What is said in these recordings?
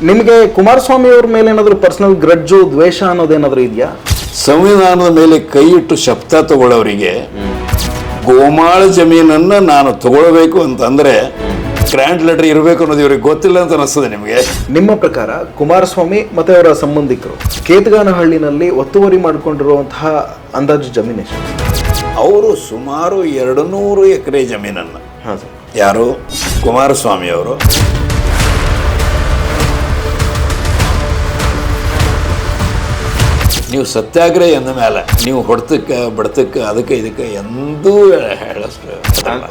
ನಿಮಗೆ ಕುಮಾರಸ್ವಾಮಿ ಅವ್ರ ಮೇಲೆ ಏನಾದರೂ ಪರ್ಸನಲ್ ಗ್ರಡ್ಜು ದ್ವೇಷ ಅನ್ನೋದೇನಾದರೂ ಇದೆಯಾ? ಸಂವಿಧಾನದ ಮೇಲೆ ಕೈ ಇಟ್ಟು ಶಪಥ ತಗೊಳ್ಳೋರಿಗೆ ಗೋಮಾಳ ಜಮೀನನ್ನು ನಾನು ತಗೊಳ್ಬೇಕು ಅಂತಂದರೆ ಗ್ರ್ಯಾಂಡ್ ಲೆಟರ್ ಇರಬೇಕು ಅನ್ನೋದು ಇವ್ರಿಗೆ ಗೊತ್ತಿಲ್ಲ ಅಂತ ಅನಿಸ್ತದೆ ನಿಮಗೆ. ನಿಮ್ಮ ಪ್ರಕಾರ ಕುಮಾರಸ್ವಾಮಿ ಮತ್ತು ಅವರ ಸಂಬಂಧಿಕರು ಕೇತಗಾನಹಳ್ಳಿನಲ್ಲಿ ಒತ್ತುವರಿ ಮಾಡಿಕೊಂಡಿರುವಂತಹ ಅಂದಾಜು ಜಮೀನು ಎಷ್ಟು? ಅವರು ಸುಮಾರು 200 ಎಕರೆ ಜಮೀನನ್ನು, ಹಾಂ ಸರ್, ಯಾರು ಕುಮಾರಸ್ವಾಮಿ ಅವರು ನೀವು ಸತ್ಯಾಗ್ರಹ ಎಂದ ಮೇಲೆ ನೀವು ಹೊಡೆತಕ್ಕೆ ಬಡತಕ್ಕೆ ಅದಕ್ಕೆ ಇದಕ್ಕೆ ಎಂದೂ ಹೇಳಷ್ಟು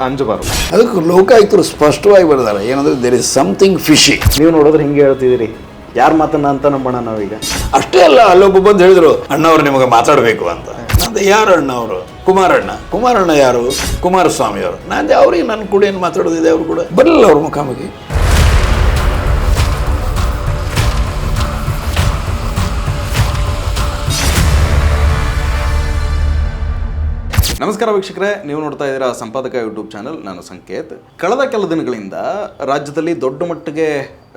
ಅಂಜಬಾರ್ದು. ಅದಕ್ಕೆ ಲೋಕಾಯುಕ್ತರು ಸ್ಪಷ್ಟವಾಗಿ ಬರೆದಾರೆ, ಏನಂದ್ರೆ ದೇರ್ ಇಸ್ ಸಮಥಿಂಗ್ ಫಿಶಿ. ನೀವು ನೋಡಿದ್ರೆ ಹಿಂಗೆ ಹೇಳ್ತಿದ್ದೀರಿ, ಯಾರು ಮಾತನ್ನ ಅಂತ ನಂಬೋಣ ನಾವೀಗ? ಅಷ್ಟೇ ಅಲ್ಲ, ಅಲ್ಲೊಬ್ಬ ಬಂದು ಹೇಳಿದ್ರು ಅಣ್ಣವ್ರು ನಿಮಗೆ ಮಾತಾಡಬೇಕು ಅಂತ. ನಂದು ಯಾರು ಅಣ್ಣ ಅವರು? ಕುಮಾರಣ್ಣ ಯಾರು? ಕುಮಾರಸ್ವಾಮಿ ಅವರು. ನಾನು ಅವ್ರಿಗೆ ನನ್ನ ಕೂಡ ಏನು ಮಾತಾಡೋದಿದೆ, ಅವ್ರು ಕೂಡ ಬರಲಿಲ್ಲ ಅವ್ರ ಮುಖಾಮುಖಿ. ನಮಸ್ಕಾರ ವೀಕ್ಷಕರೇ, ನೀವು ನೋಡ್ತಾ ಇದ್ದೀರಾ ಸಂಪಾದಕ ಯೂಟ್ಯೂಬ್ ಚಾನಲ್. ನಾನು ಸಂಕೇತ್. ಕಳೆದ ಕೆಲ ದಿನಗಳಿಂದ ರಾಜ್ಯದಲ್ಲಿ ದೊಡ್ಡ ಮಟ್ಟಿಗೆ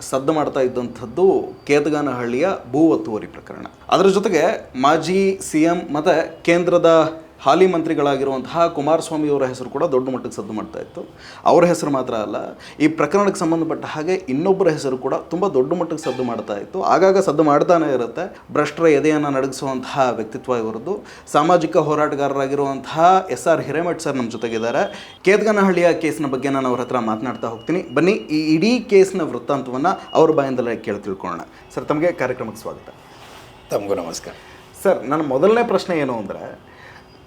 ಸದ್ದು ಮಾಡ್ತಾ ಇದ್ದಂಥದ್ದು ಕೇತಗಾನಹಳ್ಳಿಯ ಭೂ ಒತ್ತುವರಿ ಪ್ರಕರಣ. ಅದರ ಜೊತೆಗೆ ಮಾಜಿ CM ಮತ್ತು ಕೇಂದ್ರದ ಹಾಲಿ ಮಂತ್ರಿಗಳಾಗಿರುವಂತಹ ಕುಮಾರಸ್ವಾಮಿ ಅವರ ಹೆಸರು ಕೂಡ ದೊಡ್ಡ ಮಟ್ಟಕ್ಕೆ ಸದ್ದು ಮಾಡ್ತಾ ಇತ್ತು. ಅವರ ಹೆಸರು ಮಾತ್ರ ಅಲ್ಲ, ಈ ಪ್ರಕರಣಕ್ಕೆ ಸಂಬಂಧಪಟ್ಟ ಹಾಗೆ ಇನ್ನೊಬ್ಬರ ಹೆಸರು ಕೂಡ ತುಂಬ ದೊಡ್ಡ ಮಟ್ಟಕ್ಕೆ ಸದ್ದು ಮಾಡ್ತಾ ಇತ್ತು. ಆಗಾಗ ಸದ್ದು ಮಾಡ್ತಾನೆ ಇರುತ್ತೆ. ಭ್ರಷ್ಟರ ಎದೆಯನ್ನು ನಡಗಿಸುವಂತಹ ವ್ಯಕ್ತಿತ್ವ ಇವರದ್ದು. ಸಾಮಾಜಿಕ ಹೋರಾಟಗಾರರಾಗಿರುವಂತಹ SR ಹಿರೇಮಠ್ ಸರ್ ನಮ್ಮ ಜೊತೆಗಿದ್ದಾರೆ. ಕೇತಗಾನಹಳ್ಳಿಯ ಕೇಸ್ನ ಬಗ್ಗೆ ನಾನು ಅವ್ರ ಹತ್ರ ಮಾತನಾಡ್ತಾ ಹೋಗ್ತೀನಿ. ಬನ್ನಿ ಈ ಇಡೀ ಕೇಸ್ನ ವೃತ್ತಾಂತವನ್ನು ಅವ್ರ ಬಾಯಿಂದಲೇ ಕೇಳಿ ತಿಳ್ಕೊಳ್ಳೋಣ. ಸರ್, ತಮಗೆ ಕಾರ್ಯಕ್ರಮಕ್ಕೆ ಸ್ವಾಗತ. ತಮಗೂ ನಮಸ್ಕಾರ. ಸರ್, ನನ್ನ ಮೊದಲನೇ ಪ್ರಶ್ನೆ ಏನು ಅಂದರೆ,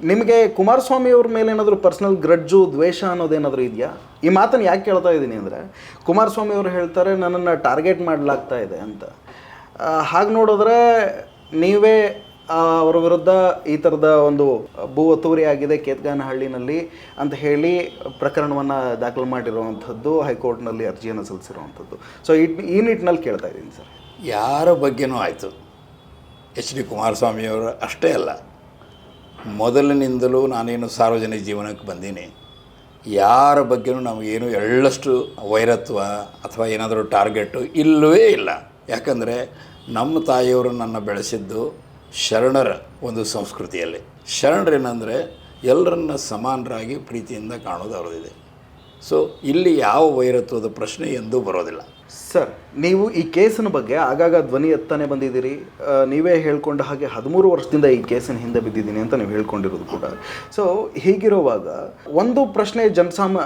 ನಿಮಗೆ ಕುಮಾರಸ್ವಾಮಿ ಅವ್ರ ಮೇಲೆ ಏನಾದರೂ ಪರ್ಸನಲ್ ಗ್ರಡ್ಜು ದ್ವೇಷ ಅನ್ನೋದೇನಾದರೂ ಇದೆಯಾ? ಈ ಮಾತನ್ನು ಯಾಕೆ ಕೇಳ್ತಾ ಇದ್ದೀನಿ ಅಂದರೆ, ಕುಮಾರಸ್ವಾಮಿ ಅವರು ಹೇಳ್ತಾರೆ ನನ್ನನ್ನು ಟಾರ್ಗೆಟ್ ಮಾಡಲಾಗ್ತಾ ಇದೆ ಅಂತ. ಹಾಗೆ ನೋಡಿದ್ರೆ ನೀವೇ ಅವರ ವಿರುದ್ಧ ಈ ಥರದ ಒಂದು ಭೂ ಒತ್ತುವರಿ ಆಗಿದೆ ಕೇತಗಾನಹಳ್ಳಿನಲ್ಲಿ ಅಂತ ಹೇಳಿ ಪ್ರಕರಣವನ್ನು ದಾಖಲು ಮಾಡಿರುವಂಥದ್ದು, ಹೈಕೋರ್ಟ್ನಲ್ಲಿ ಅರ್ಜಿಯನ್ನು ಸಲ್ಲಿಸಿರುವಂಥದ್ದು. ಸೊ ಈ ನಿಟ್ಟಿನಲ್ಲಿ ಕೇಳ್ತಾ ಇದ್ದೀನಿ ಸರ್. ಯಾರ ಬಗ್ಗೆನೂ ಆಯಿತು, HD ಕುಮಾರಸ್ವಾಮಿಯವರು ಅಷ್ಟೇ ಅಲ್ಲ, ಮೊದಲಿನಿಂದಲೂ ನಾನೇನು ಸಾರ್ವಜನಿಕ ಜೀವನಕ್ಕೆ ಬಂದೀನಿ. ಯಾರ ಬಗ್ಗೆನೂ ನಮಗೇನು ಎಳ್ಳಷ್ಟು ವೈರತ್ವ ಅಥವಾ ಏನಾದರೂ ಟಾರ್ಗೆಟು ಇಲ್ಲವೇ ಇಲ್ಲ. ಯಾಕಂದರೆ ನಮ್ಮ ತಾಯಿಯವರು ನನ್ನ ಬೆಳೆಸಿದ್ದು ಶರಣರ ಒಂದು ಸಂಸ್ಕೃತಿಯಲ್ಲಿ. ಶರಣರೇನೆಂದರೆ ಎಲ್ಲರನ್ನ ಸಮಾನರಾಗಿ ಪ್ರೀತಿಯಿಂದ ಕಾಣೋದು ಅವರದಿದೆ. ಸೊ ಇಲ್ಲಿ ಯಾವ ವೈರತ್ವದ ಪ್ರಶ್ನೆ ಎಂದೂ ಬರೋದಿಲ್ಲ. ಸರ್, ನೀವು ಈ ಕೇಸಿನ ಬಗ್ಗೆ ಆಗಾಗ ಧ್ವನಿ ಎತ್ತಾನೆ ಬಂದಿದ್ದೀರಿ. ನೀವೇ ಹೇಳ್ಕೊಂಡ ಹಾಗೆ 13 ವರ್ಷದಿಂದ ಈ ಕೇಸಿನ ಹಿಂದೆ ಬಿದ್ದಿದ್ದೀನಿ ಅಂತ ನೀವು ಹೇಳ್ಕೊಂಡಿರೋದು ಕೂಡ. ಸೊ ಹೀಗಿರುವಾಗ ಒಂದು ಪ್ರಶ್ನೆ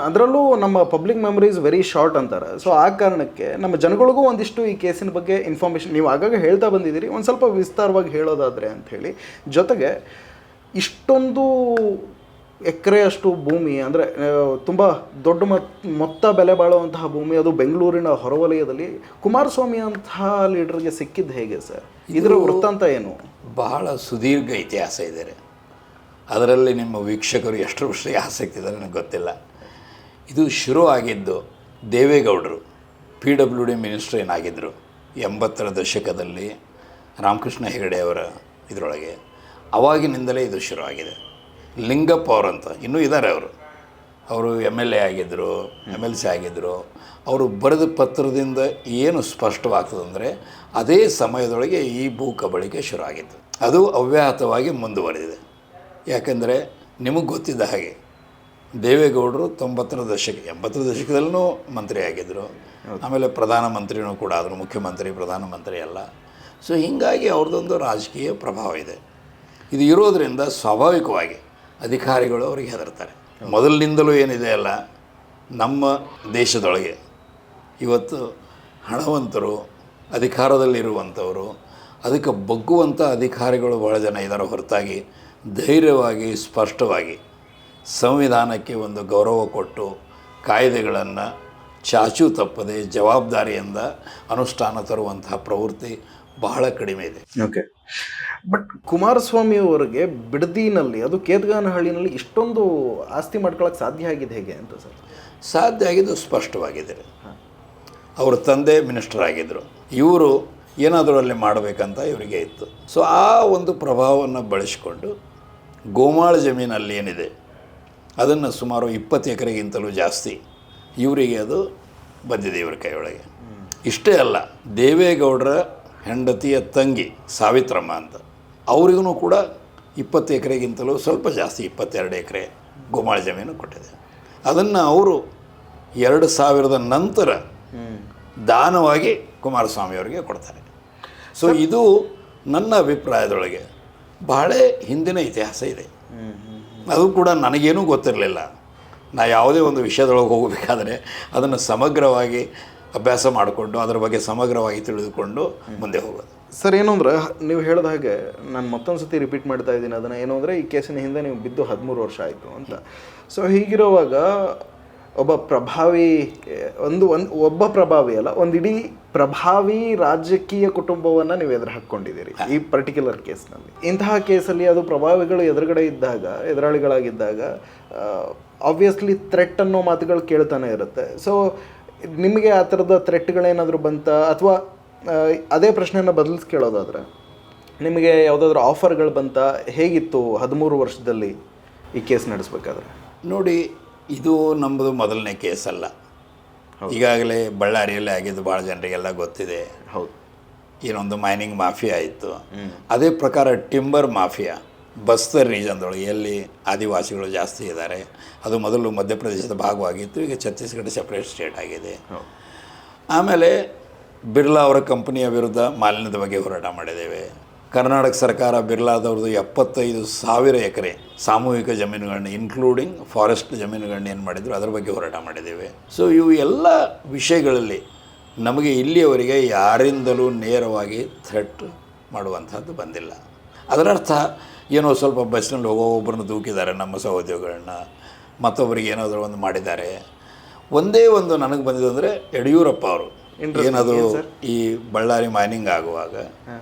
ಅದರಲ್ಲೂ ನಮ್ಮ ಪಬ್ಲಿಕ್ ಮೆಮರೀಸ್ ವೆರಿ ಶಾರ್ಟ್ ಅಂತಾರೆ. ಸೊ ಆ ಕಾರಣಕ್ಕೆ ನಮ್ಮ ಜನಗಳಿಗೂ ಒಂದಿಷ್ಟು ಈ ಕೇಸಿನ ಬಗ್ಗೆ ಇನ್ಫಾರ್ಮೇಷನ್ ನೀವು ಆಗಾಗ ಹೇಳ್ತಾ ಬಂದಿದ್ದೀರಿ. ಒಂದು ಸ್ವಲ್ಪ ವಿಸ್ತಾರವಾಗಿ ಹೇಳೋದಾದರೆ ಅಂಥೇಳಿ, ಜೊತೆಗೆ ಇಷ್ಟೊಂದು ಎಕರೆಯಷ್ಟು ಭೂಮಿ ಅಂದರೆ ತುಂಬ ದೊಡ್ಡ ಮೊತ್ತ ಬೆಲೆ ಬಾಳುವಂತಹ ಭೂಮಿ, ಅದು ಬೆಂಗಳೂರಿನ ಹೊರವಲಯದಲ್ಲಿ ಕುಮಾರಸ್ವಾಮಿ ಅಂತಹ ಲೀಡರ್ಗೆ ಸಿಕ್ಕಿದ್ದು ಹೇಗೆ ಸರ್? ಇದರ ವೃತ್ತಾಂತ ಏನು? ಬಹಳ ಸುದೀರ್ಘ ಇತಿಹಾಸ ಇದೆ. ಅದರಲ್ಲಿ ನಿಮ್ಮ ವೀಕ್ಷಕರು ಎಷ್ಟು ವರ್ಷಕ್ಕೆ ಆಸಕ್ತಿ ಇದ್ದಾರೆ ನನಗೆ ಗೊತ್ತಿಲ್ಲ. ಇದು ಶುರು ಆಗಿದ್ದು ದೇವೇಗೌಡರು PWD ಮಿನಿಸ್ಟರ್ ಏನಾಗಿದ್ದರು 80ರ ದಶಕದಲ್ಲಿ, ರಾಮಕೃಷ್ಣ ಹೆಗಡೆ ಅವರ ಇದರೊಳಗೆ. ಅವಾಗಿನಿಂದಲೇ ಇದು ಶುರುವಾಗಿದೆ. ಲಿಂಗಪ್ಪ ಅವರಂತ ಇನ್ನೂ ಇದ್ದಾರೆ. ಅವರು MLA ಆಗಿದ್ದರು, MLC ಆಗಿದ್ದರು. ಅವರು ಬರೆದ ಪತ್ರದಿಂದ ಏನು ಸ್ಪಷ್ಟವಾಗ್ತದಂದರೆ, ಅದೇ ಸಮಯದೊಳಗೆ ಈ ಭೂ ಕಬಳಿಕೆ ಶುರುವಾಗಿತ್ತು. ಅದು ಅವ್ಯಾಹತವಾಗಿ ಮುಂದುವರೆದಿದೆ. ಯಾಕೆಂದರೆ ನಿಮಗೆ ಗೊತ್ತಿದ್ದ ಹಾಗೆ ದೇವೇಗೌಡರು 80ರ ದಶಕ 80ರ ದಶಕದಲ್ಲೂ ಮಂತ್ರಿ ಆಗಿದ್ದರು. ಆಮೇಲೆ ಪ್ರಧಾನಮಂತ್ರಿನೂ ಕೂಡ ಆದರು. ಮುಖ್ಯಮಂತ್ರಿ, ಪ್ರಧಾನಮಂತ್ರಿ ಅಲ್ಲ. ಸೊ ಹೀಗಾಗಿ ಅವ್ರದ್ದೊಂದು ರಾಜಕೀಯ ಪ್ರಭಾವ ಇದೆ. ಇದು ಇರೋದರಿಂದ ಸ್ವಾಭಾವಿಕವಾಗಿ ಅಧಿಕಾರಿಗಳು ಅವರಿಗೆ ಹೆದರ್ತಾರೆ. ಮೊದಲಿನಿಂದಲೂ ಏನಿದೆ ಅಲ್ಲ, ನಮ್ಮ ದೇಶದೊಳಗೆ ಇವತ್ತು ಹಣವಂತರು, ಅಧಿಕಾರದಲ್ಲಿರುವಂಥವರು, ಅದಕ್ಕೆ ಬಗ್ಗುವಂಥ ಅಧಿಕಾರಿಗಳು ಭಾಳ ಜನ ಇದ್ದಾರೆ. ಹೊರತಾಗಿ ಧೈರ್ಯವಾಗಿ ಸ್ಪಷ್ಟವಾಗಿ ಸಂವಿಧಾನಕ್ಕೆ ಒಂದು ಗೌರವ ಕೊಟ್ಟು ಕಾಯ್ದೆಗಳನ್ನು ಚಾಚು ತಪ್ಪದೆ ಜವಾಬ್ದಾರಿಯಿಂದ ಅನುಷ್ಠಾನ ತರುವಂತಹ ಪ್ರವೃತ್ತಿ ಬಹಳ ಕಡಿಮೆ ಇದೆ. ಓಕೆ, ಬಟ್ ಕುಮಾರಸ್ವಾಮಿ ಅವರಿಗೆ ಬಿಡದಿನಲ್ಲಿ, ಅದು ಕೇತಗಾನಹಳ್ಳಿನಲ್ಲಿ ಇಷ್ಟೊಂದು ಆಸ್ತಿ ಮಾಡ್ಕೊಳ್ಳೋಕೆ ಸಾಧ್ಯ ಆಗಿದೆ ಹೇಗೆ ಅಂತ ಸರ್? ಸಾಧ್ಯ ಆಗಿದ್ದು ಸ್ಪಷ್ಟವಾಗಿದೆ. ಅವ್ರ ತಂದೆ ಮಿನಿಸ್ಟರ್ ಆಗಿದ್ದರು. ಇವರು ಏನಾದರೂ ಅಲ್ಲಿ ಮಾಡಬೇಕಂತ ಇವರಿಗೆ ಇತ್ತು. ಸೊ ಆ ಒಂದು ಪ್ರಭಾವವನ್ನು ಬಳಸಿಕೊಂಡು ಗೋಮಾಳ ಜಮೀನಲ್ಲಿ ಏನಿದೆ ಅದನ್ನು ಸುಮಾರು 20 ಎಕರೆಗಿಂತಲೂ ಜಾಸ್ತಿ ಇವರಿಗೆ ಅದು ಬಂದಿದೆ, ಇವರ ಕೈಯೊಳಗೆ. ಇಷ್ಟೇ ಅಲ್ಲ, ದೇವೇಗೌಡರ ಹೆಂಡತಿಯ ತಂಗಿ ಸಾವಿತ್ರಮ್ಮ ಅಂತ, ಅವರಿಗೂ ಕೂಡ 20 ಎಕರೆಗಿಂತಲೂ ಸ್ವಲ್ಪ ಜಾಸ್ತಿ 22 ಎಕರೆ ಗೋಮಾಳ ಜಮೀನು ಕೊಟ್ಟಿದೆ. ಅದನ್ನು ಅವರು 2000 ನಂತರ ದಾನವಾಗಿ ಕುಮಾರಸ್ವಾಮಿಯವರಿಗೆ ಕೊಡ್ತಾರೆ. ಸೊ ಇದು ನನ್ನ ಅಭಿಪ್ರಾಯದೊಳಗೆ ಬಹಳ ಹಿಂದಿನ ಇತಿಹಾಸ ಇದೆ. ಅದು ಕೂಡ ನನಗೇನೂ ಗೊತ್ತಿರಲಿಲ್ಲ. ನಾ ಯಾವುದೇ ಒಂದು ವಿಷಯದೊಳಗೆ ಹೋಗಬೇಕಾದ್ರೆ ಅದನ್ನು ಸಮಗ್ರವಾಗಿ ಅಭ್ಯಾಸ ಮಾಡಿಕೊಂಡು ಅದರ ಬಗ್ಗೆ ಸಮಗ್ರವಾಗಿ ತಿಳಿದುಕೊಂಡು ಮುಂದೆ ಹೋಗೋದು. ಸರ್, ಏನು ಅಂದರೆ ನೀವು ಹೇಳಿದ ಹಾಗೆ ನಾನು ಮತ್ತೊಂದು ಸತಿ ರಿಪೀಟ್ ಮಾಡ್ತಾ ಇದ್ದೀನಿ ಅದನ್ನು. ಏನು ಅಂದರೆ ಈ ಕೇಸಿನ ಹಿಂದೆ ನೀವು ಬಿದ್ದು 13 ವರ್ಷ ಆಯಿತು ಅಂತ. ಸೊ ಹೀಗಿರುವಾಗ ಒಬ್ಬ ಪ್ರಭಾವಿ ಒಬ್ಬ ಪ್ರಭಾವಿ ಅಲ್ಲ, ಒಂದು ಇಡೀ ಪ್ರಭಾವಿ ರಾಜಕೀಯ ಕುಟುಂಬವನ್ನು ನೀವು ಎದುರು ಹಾಕ್ಕೊಂಡಿದ್ದೀರಿ ಈ ಪರ್ಟಿಕ್ಯುಲರ್ ಕೇಸ್ನಲ್ಲಿ. ಇಂತಹ ಕೇಸಲ್ಲಿ ಅದು ಪ್ರಭಾವಿಗಳು ಎದುರುಗಡೆ ಇದ್ದಾಗ, ಎದುರಾಳಿಗಳಾಗಿದ್ದಾಗ ಆಬ್ವಿಯಸ್ಲಿ ಥ್ರೆಟ್ ಅನ್ನೋ ಮಾತುಗಳು ಕೇಳ್ತಾನೆ ಇರುತ್ತೆ. ಸೊ ನಿಮಗೆ ಆ ಥರದ ಥ್ರೆಟ್ಗಳೇನಾದರೂ ಬಂತ, ಅಥವಾ ಅದೇ ಪ್ರಶ್ನೆಯನ್ನು ಬದಲಿಸಿ ಕೇಳೋದಾದರೆ ನಿಮಗೆ ಯಾವುದಾದ್ರೂ ಆಫರ್ಗಳು ಬಂತ? ಹೇಗಿತ್ತು 13 ವರ್ಷದಲ್ಲಿ ಈ ಕೇಸ್ ನಡೆಸಬೇಕಾದ್ರೆ? ನೋಡಿ, ಇದು ನಮ್ಮದು ಮೊದಲನೇ ಕೇಸ್ ಅಲ್ಲ. ಈಗಾಗಲೇ ಬಳ್ಳಾರಿಯಲ್ಲಿ ಆಗಿದ್ದು ಭಾಳ ಜನರಿಗೆಲ್ಲ ಗೊತ್ತಿದೆ. ಹೌದು, ಏನೊಂದು ಮೈನಿಂಗ್ ಮಾಫಿಯಾ ಇತ್ತು. ಅದೇ ಪ್ರಕಾರ ಟಿಂಬರ್ ಮಾಫಿಯಾ ಬಸ್ತರ್ ರೀಜನ್ದೊಳಗೆ, ಎಲ್ಲಿ ಆದಿವಾಸಿಗಳು ಜಾಸ್ತಿ ಇದ್ದಾರೆ, ಅದು ಮೊದಲು ಮಧ್ಯಪ್ರದೇಶದ ಭಾಗವಾಗಿತ್ತು, ಈಗ ಛತ್ತೀಸ್ಗಢ ಸೆಪ್ರೇಟ್ ಸ್ಟೇಟ್ ಆಗಿದೆ. ಆಮೇಲೆ ಬಿರ್ಲಾ ಅವರ ಕಂಪನಿಯ ವಿರುದ್ಧ ಮಾಲಿನ್ಯದ ಬಗ್ಗೆ ಹೋರಾಟ ಮಾಡಿದ್ದೇವೆ. ಕರ್ನಾಟಕ ಸರ್ಕಾರ ಬಿರ್ಲಾದವ್ರದ್ದು 75,000 ಎಕರೆ ಸಾಮೂಹಿಕ ಜಮೀನುಗಳನ್ನ ಇನ್ಕ್ಲೂಡಿಂಗ್ ಫಾರೆಸ್ಟ್ ಜಮೀನುಗಳನ್ನ ಏನು ಮಾಡಿದ್ರು ಅದರ ಬಗ್ಗೆ ಹೋರಾಟ ಮಾಡಿದ್ದೇವೆ. ಸೊ ಇವು ಎಲ್ಲ ವಿಷಯಗಳಲ್ಲಿ ನಮಗೆ ಇಲ್ಲಿಯವರೆಗೆ ಯಾರಿಂದಲೂ ನೇರವಾಗಿ ಥ್ರೆಟ್ ಮಾಡುವಂಥದ್ದು ಬಂದಿಲ್ಲ. ಅದರರ್ಥ ಏನೋ ಸ್ವಲ್ಪ ಬಸ್ನಲ್ಲಿ ಹೋಗೋ ಒಬ್ಬರನ್ನ ದೂಕಿದ್ದಾರೆ ನಮ್ಮ ಸಹೋದ್ಯೋಗಿಗಳನ್ನ, ಮತ್ತೊಬ್ಬರಿಗೆ ಏನಾದರೂ ಒಂದು ಮಾಡಿದ್ದಾರೆ. ಒಂದೇ ಒಂದು ನನಗೆ ಬಂದಿದೆ ಯಡಿಯೂರಪ್ಪ ಅವರು ಏನದು ಈ ಬಳ್ಳಾರಿ ಮೈನಿಂಗ್ ಆಗುವಾಗ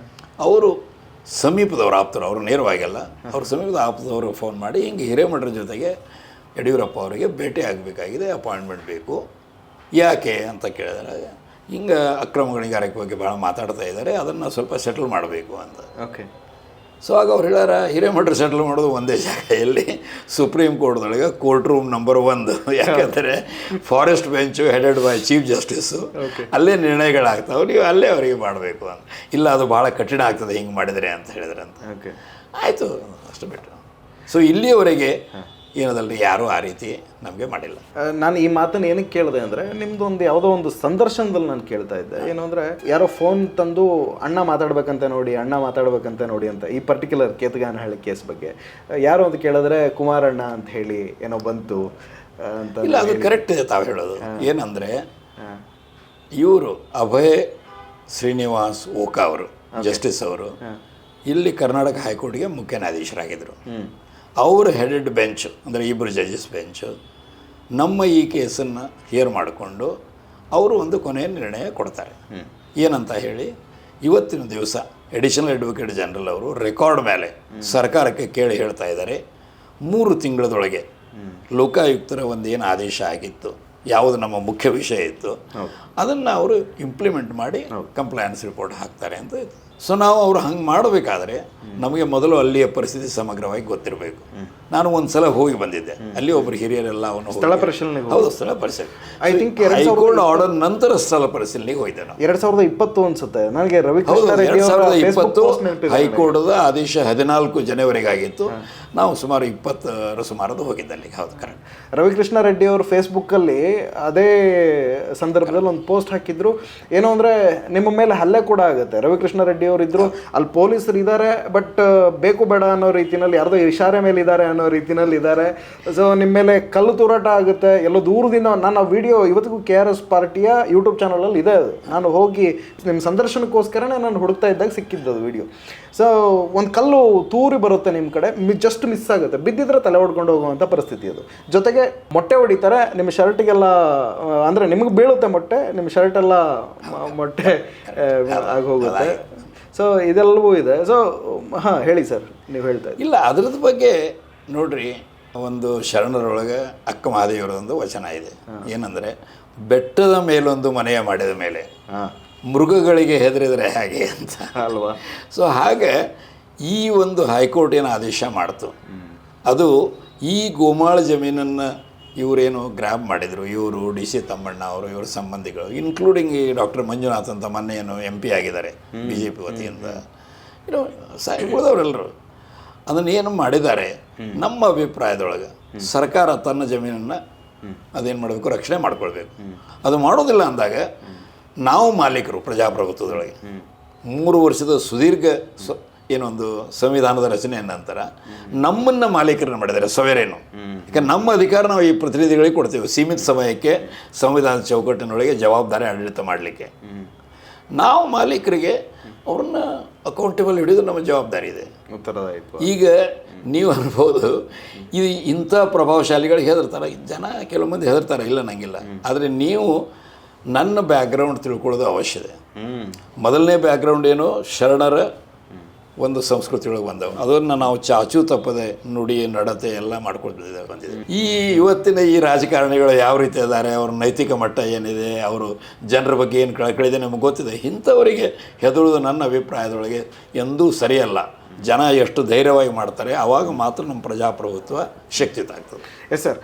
ಅವರು ಸಮೀಪದವರು ಆಪ್ತರು, ಅವರು ನೇರವಾಗಿಲ್ಲ, ಅವ್ರ ಸಮೀಪದ ಆಪ್ತದವರು ಫೋನ್ ಮಾಡಿ ಹಿಂಗೆ ಹಿರೇಮಠರ ಜೊತೆಗೆ ಯಡಿಯೂರಪ್ಪ ಅವರಿಗೆ ಭೇಟಿ ಆಗಬೇಕಾಗಿದೆ, ಅಪಾಯಿಂಟ್ಮೆಂಟ್ ಬೇಕು, ಯಾಕೆ ಅಂತ ಕೇಳಿದರೆ ಹಿಂಗೆ ಅಕ್ರಮ ಗಣಿಗಾರಿಕೆ ಬಗ್ಗೆ ಭಾಳ ಮಾತಾಡ್ತಾ ಇದ್ದಾರೆ, ಅದನ್ನು ಸ್ವಲ್ಪ ಸೆಟಲ್ ಮಾಡಬೇಕು ಅಂತ. ಓಕೆ. ಸೊ ಆಗ ಅವ್ರು ಹೇಳ್ಯಾರ, ಹಿರೇಮಠರು ಸೆಟಲ್ ಮಾಡೋದು ಒಂದೇ ಜಾಗ, ಎಲ್ಲಿ ಸುಪ್ರೀಂ ಕೋರ್ಟ್ದೊಳಗೆ ಕೋರ್ಟ್ ರೂಮ್ ನಂಬರ್ 1. ಯಾಕಂದರೆ forest bench headed by chief justice, ಅಲ್ಲೇ ನಿರ್ಣಯಗಳಾಗ್ತಾವೆ, ನೀವು ಅಲ್ಲೇ ಅವರಿಗೆ ಮಾಡಬೇಕು ಅಂತ. ಇಲ್ಲ, ಅದು ಭಾಳ ಕಠಿಣ ಆಗ್ತದೆ ಹಿಂಗೆ ಮಾಡಿದರೆ ಅಂತ ಹೇಳಿದ್ರೆ ಅಂತ. ಓಕೆ, ಆಯಿತು, ಅಷ್ಟು ಬಿಟ್ಟು. ಸೊ ಇಲ್ಲಿಯವರೆಗೆ ಏನದಲ್ರಿ ಯಾರೂ ಆ ರೀತಿ ನಮಗೆ ಮಾಡಿಲ್ಲ. ನಾನು ಈ ಮಾತನ್ನು ಏನಕ್ಕೆ ಕೇಳಿದೆ ಅಂದರೆ, ನಿಮ್ಮದು ಒಂದು ಯಾವುದೋ ಒಂದು ಸಂದರ್ಶನದಲ್ಲಿ ನಾನು ಕೇಳ್ತಾ ಇದ್ದೆ. ಏನು ಅಂದರೆ, ಯಾರೋ ಫೋನ್ ತಂದು ಅಣ್ಣ ಮಾತಾಡ್ಬೇಕಂತ ನೋಡಿ ಅಂತ ಈ ಪರ್ಟಿಕ್ಯುಲರ್ ಕೇತಗಾನಹಳ್ಳಿ ಕೇಸ್ ಬಗ್ಗೆ ಯಾರೋ ಅಂತ ಕೇಳಿದ್ರೆ ಕುಮಾರಣ್ಣ ಅಂತ ಹೇಳಿ ಏನೋ ಬಂತು ಅಂತ. ಇಲ್ಲ, ಅದು ಕರೆಕ್ಟ್ ಇದೆ ತಾವು ಹೇಳೋದು. ಏನಂದರೆ ಇವರು ಅಭಯ್ ಶ್ರೀನಿವಾಸ್ ಓಕಾ ಅವರು, ಜಸ್ಟಿಸ್ ಅವರು, ಇಲ್ಲಿ ಕರ್ನಾಟಕ ಹೈಕೋರ್ಟ್ಗೆ ಮುಖ್ಯ ನ್ಯಾಯಾಧೀಶರಾಗಿದ್ದರು. ಅವರು ಹೆಡೆಡ್ ಬೆಂಚ್, ಅಂದರೆ ಇಬ್ಬರು ಜಡ್ಜಸ್ ಬೆಂಚು, ನಮ್ಮ ಈ ಕೇಸನ್ನು ಹಿಯರ್ ಮಾಡಿಕೊಂಡು ಅವರು ಒಂದು ಕೊನೆಯ ನಿರ್ಣಯ ಕೊಡ್ತಾರೆ. ಏನಂತ ಹೇಳಿ, ಇವತ್ತಿನ ದಿವಸ ಎಡಿಷನಲ್ ಅಡ್ವೊಕೇಟ್ ಜನರಲ್ ಅವರು ರೆಕಾರ್ಡ್ ಮೇಲೆ ಸರ್ಕಾರಕ್ಕೆ ಕೇಳಿ ಹೇಳ್ತಾ ಇದ್ದಾರೆ, 3 ತಿಂಗಳದೊಳಗೆ ಲೋಕಾಯುಕ್ತರ ಒಂದು ಏನು ಆದೇಶ ಆಗಿತ್ತು, ಯಾವುದು ನಮ್ಮ ಮುಖ್ಯ ವಿಷಯ ಇತ್ತು, ಅದನ್ನು ಅವರು ಇಂಪ್ಲಿಮೆಂಟ್ ಮಾಡಿ ಕಂಪ್ಲೈನ್ಸ್ ರಿಪೋರ್ಟ್ ಹಾಕ್ತಾರೆ ಅಂತ ಇತ್ತು. ಸೊ ನಾವು ಅವರು ಹಂಗೆ ಮಾಡಬೇಕಾದ್ರೆ ನಮಗೆ ಮೊದಲು ಅಲ್ಲಿಯ ಪರಿಸ್ಥಿತಿ ಸಮಗ್ರವಾಗಿ ಗೊತ್ತಿರಬೇಕು. ನಾನು ಒಂದು ಸಲ ಹೋಗಿ ಬಂದಿದ್ದೆ, ಅಲ್ಲಿ ಒಬ್ಬರು ಹಿರಿಯರೆಲ್ಲ ಅವನು ಸ್ಥಳ ಪರಿಶೀಲನೆ. ಹೌದು, ಸ್ಥಳ ಪರಿಶೀಲನೆ. ಐ ಥಿಂಕ್ ಹೈಕೋರ್ಟ್ ಆರ್ಡರ್ ನಂತರ ಸ್ಥಳ ಪರಿಶೀಲನೆಗೆ ಹೋಯ್ದೆ ನಾವು. 2020 ಅನ್ಸುತ್ತೆ ನನಗೆ. 2020 ಹೈಕೋರ್ಟ್ದ ಆದೇಶ 14 ಜನವರಿಗೆ ಆಗಿತ್ತು. ನಾವು ಸುಮಾರು 20 ಸುಮಾರದು ಹೋಗಿದ್ದೆ ಅಲ್ಲಿಗೆ. ಹೌದು, ಕರೆಕ್ಟ್. ರವಿಕೃಷ್ಣ ರೆಡ್ಡಿ ಅವರು ಫೇಸ್ಬುಕ್ಕಲ್ಲಿ ಅದೇ ಸಂದರ್ಭದಲ್ಲಿ ಒಂದು ಪೋಸ್ಟ್ ಹಾಕಿದ್ರು. ಏನು ಅಂದರೆ, ನಿಮ್ಮ ಮೇಲೆ ಹಲ್ಲೆ ಕೂಡ ಆಗುತ್ತೆ. ರವಿಕೃಷ್ಣ ರೆಡ್ಡಿ ಅವರು ಇದ್ರು, ಅಲ್ಲಿ ಪೊಲೀಸರು ಇದ್ದಾರೆ, ಬಟ್ ಬೇಕು ಬೇಡ ಅನ್ನೋ ರೀತಿಯಲ್ಲಿ, ಯಾರ್ದೋ ಇಶಾರೆ ಮೇಲೆ ಇದ್ದಾರೆ ಅನ್ನೋ ರೀತಿಯಲ್ಲಿ ಇದ್ದಾರೆ. ಸೊ ನಿಮ್ಮ ಮೇಲೆ ಕಲ್ಲು ತೂರಾಟ ಆಗುತ್ತೆ. ಎಲ್ಲೋ ದೂರದಿಂದ ನಾನು ಆ ವಿಡಿಯೋ ಇವತ್ತಿಗೂ KRS ಪಾರ್ಟಿಯ ಯೂಟ್ಯೂಬ್ ಚಾನಲಲ್ಲಿ ಇದೆ. ಅದು ನಾನು ಹೋಗಿ ನಿಮ್ಮ ಸಂದರ್ಶನಕ್ಕೋಸ್ಕರನೇ ನಾನು ಹುಡುಕ್ತಾ ಇದ್ದಾಗ ಸಿಕ್ಕಿದ್ದದು ವಿಡಿಯೋ. ಸೊ ಒಂದು ಕಲ್ಲು ತೂರಿ ಬರುತ್ತೆ ನಿಮ್ಮ ಕಡೆ, ಜಸ್ಟ್ ಮಿಸ್ ಆಗುತ್ತೆ, ಬಿದ್ದಿದ್ರೆ ತಲೆ ಹೊಡ್ಕೊಂಡು ಹೋಗುವಂಥ ಪರಿಸ್ಥಿತಿ ಅದು. ಜೊತೆಗೆ ಮೊಟ್ಟೆ ಹೊಡಿತಾರೆ ನಿಮ್ಮ ಶರ್ಟಿಗೆಲ್ಲ, ಅಂದರೆ ನಿಮಗೆ ಬೀಳುತ್ತೆ ಮೊಟ್ಟೆ, ನಿಮ್ಮ ಶರ್ಟೆಲ್ಲ ಮೊಟ್ಟೆ ಆಗಿ ಹೋಗುತ್ತೆ. ಸೊ ಇದೆಲ್ಲವೂ ಇದೆ. ಸೊ ಹಾಂ, ಹೇಳಿ ಸರ್, ನೀವು ಹೇಳ್ತಾ ಇದ್ದೀರಿ. ಇಲ್ಲ, ಅದ್ರದ್ದು ಬಗ್ಗೆ ನೋಡ್ರಿ, ಒಂದು ಶರಣರೊಳಗೆ ಅಕ್ಕ ಮಹಾದೇವರದೊಂದು ವಚನ ಇದೆ. ಏನಂದರೆ, ಬೆಟ್ಟದ ಮೇಲೊಂದು ಮನೆಯ ಮಾಡಿದ ಮೇಲೆ ಮೃಗಗಳಿಗೆ ಹೆದರಿದರೆ ಹೇಗೆ ಅಂತ ಅಲ್ವಾ. ಸೊ ಹಾಗೆ ಈ ಒಂದು ಹೈಕೋರ್ಟ್ ಏನು ಆದೇಶ ಮಾಡ್ತು, ಅದು ಈ ಗೋಮಾಳ ಜಮೀನನ್ನು ಇವರೇನು ಗ್ರ್ಯಾಬ್ ಮಾಡಿದರು, ಇವರು ಡಿ ಸಿ ತಮ್ಮಣ್ಣ ಅವರು, ಇವ್ರ ಸಂಬಂಧಿಗಳು, ಇನ್ಕ್ಲೂಡಿಂಗ್ ಈ ಡಾಕ್ಟರ್ ಮಂಜುನಾಥ್ ಅಂತ ಮೊನ್ನೆ ಏನು MP ಆಗಿದ್ದಾರೆ BJP ವತಿಯಿಂದ, ಉಳಿದವರೆಲ್ಲರೂ ಅದನ್ನು ಏನು ಮಾಡಿದ್ದಾರೆ. ನಮ್ಮ ಅಭಿಪ್ರಾಯದೊಳಗೆ ಸರ್ಕಾರ ತನ್ನ ಜಮೀನನ್ನು ಅದೇನು ಮಾಡಬೇಕು, ರಕ್ಷಣೆ ಮಾಡ್ಕೊಳ್ಬೇಕು. ಅದು ಮಾಡೋದಿಲ್ಲ ಅಂದಾಗ ನಾವು ಮಾಲೀಕರು ಪ್ರಜಾಪ್ರಭುತ್ವದೊಳಗೆ 3 ವರ್ಷದ ಸುದೀರ್ಘ ಏನೊಂದು ಸಂವಿಧಾನದ ರಚನೆಯ ನಂತರ ನಮ್ಮನ್ನು ಮಾಲೀಕರನ್ನು ಮಾಡಿದ್ದಾರೆ, ಸೊವೆರೇನು. ಯಾಕಂದ್ರೆ ನಮ್ಮ ಅಧಿಕಾರ ನಾವು ಈ ಪ್ರತಿನಿಧಿಗಳಿಗೆ ಕೊಡ್ತೀವಿ, ಸೀಮಿತ ಸಮಯಕ್ಕೆ ಸಂವಿಧಾನದ ಚೌಕಟ್ಟಿನೊಳಗೆ ಜವಾಬ್ದಾರಿ ಆಡಳಿತ ಮಾಡಲಿಕ್ಕೆ. ನಾವು ಮಾಲೀಕರಿಗೆ ಅವ್ರನ್ನ ಅಕೌಂಟೇಬಲ್ ಹಿಡಿದು ನಮ್ಮ ಜವಾಬ್ದಾರಿ ಇದೆ. ಈಗ ನೀವು ಅನ್ಬೋದು, ಇದು ಇಂಥ ಪ್ರಭಾವಶಾಲಿಗಳಿಗೆ ಹೆದರ್ತಾರೆ ಜನ, ಕೆಲವು ಮಂದಿ ಹೆದರ್ತಾರೆ, ಇಲ್ಲ ನಂಗಿಲ್ಲ. ಆದರೆ ನೀವು ನನ್ನ ಬ್ಯಾಕ್ಗ್ರೌಂಡ್ ತಿಳ್ಕೊಳ್ಳೋದು ಅವಶ್ಯಕ. ಮೊದಲನೇ ಬ್ಯಾಕ್ಗ್ರೌಂಡ್ ಏನು, ಶರಣರ ಒಂದು ಸಂಸ್ಕೃತಿಯೊಳಗೆ ಬಂದವು. ಅದನ್ನು ನಾವು ಚಾಚು ತಪ್ಪದೆ ನುಡಿ ನಡತೆ ಎಲ್ಲ ಮಾಡ್ಕೊಳ್ತಿದ್ದೇವೆ ಬಂದಿದೆ. ಇವತ್ತಿನ ಈ ರಾಜಕಾರಣಿಗಳು ಯಾವ ರೀತಿ ಇದ್ದಾರೆ, ಅವ್ರ ನೈತಿಕ ಮಟ್ಟ ಏನಿದೆ, ಅವರು ಜನರ ಬಗ್ಗೆ ಏನು ಕಳಕಳಿದೆ ನಮಗೆ ಗೊತ್ತಿದೆ. ಇಂಥವರಿಗೆ ಹೆದರುವುದು ನನ್ನ ಅಭಿಪ್ರಾಯದೊಳಗೆ ಎಂದೂ ಸರಿಯಲ್ಲ. ಜನ ಎಷ್ಟು ಧೈರ್ಯವಾಗಿ ಮಾಡ್ತಾರೆ ಆವಾಗ ಮಾತ್ರ ನಮ್ಮ ಪ್ರಜಾಪ್ರಭುತ್ವ ಶಕ್ತಿಯುತ ಆಗ್ತದೆ. ಎಸ್ ಸರ್,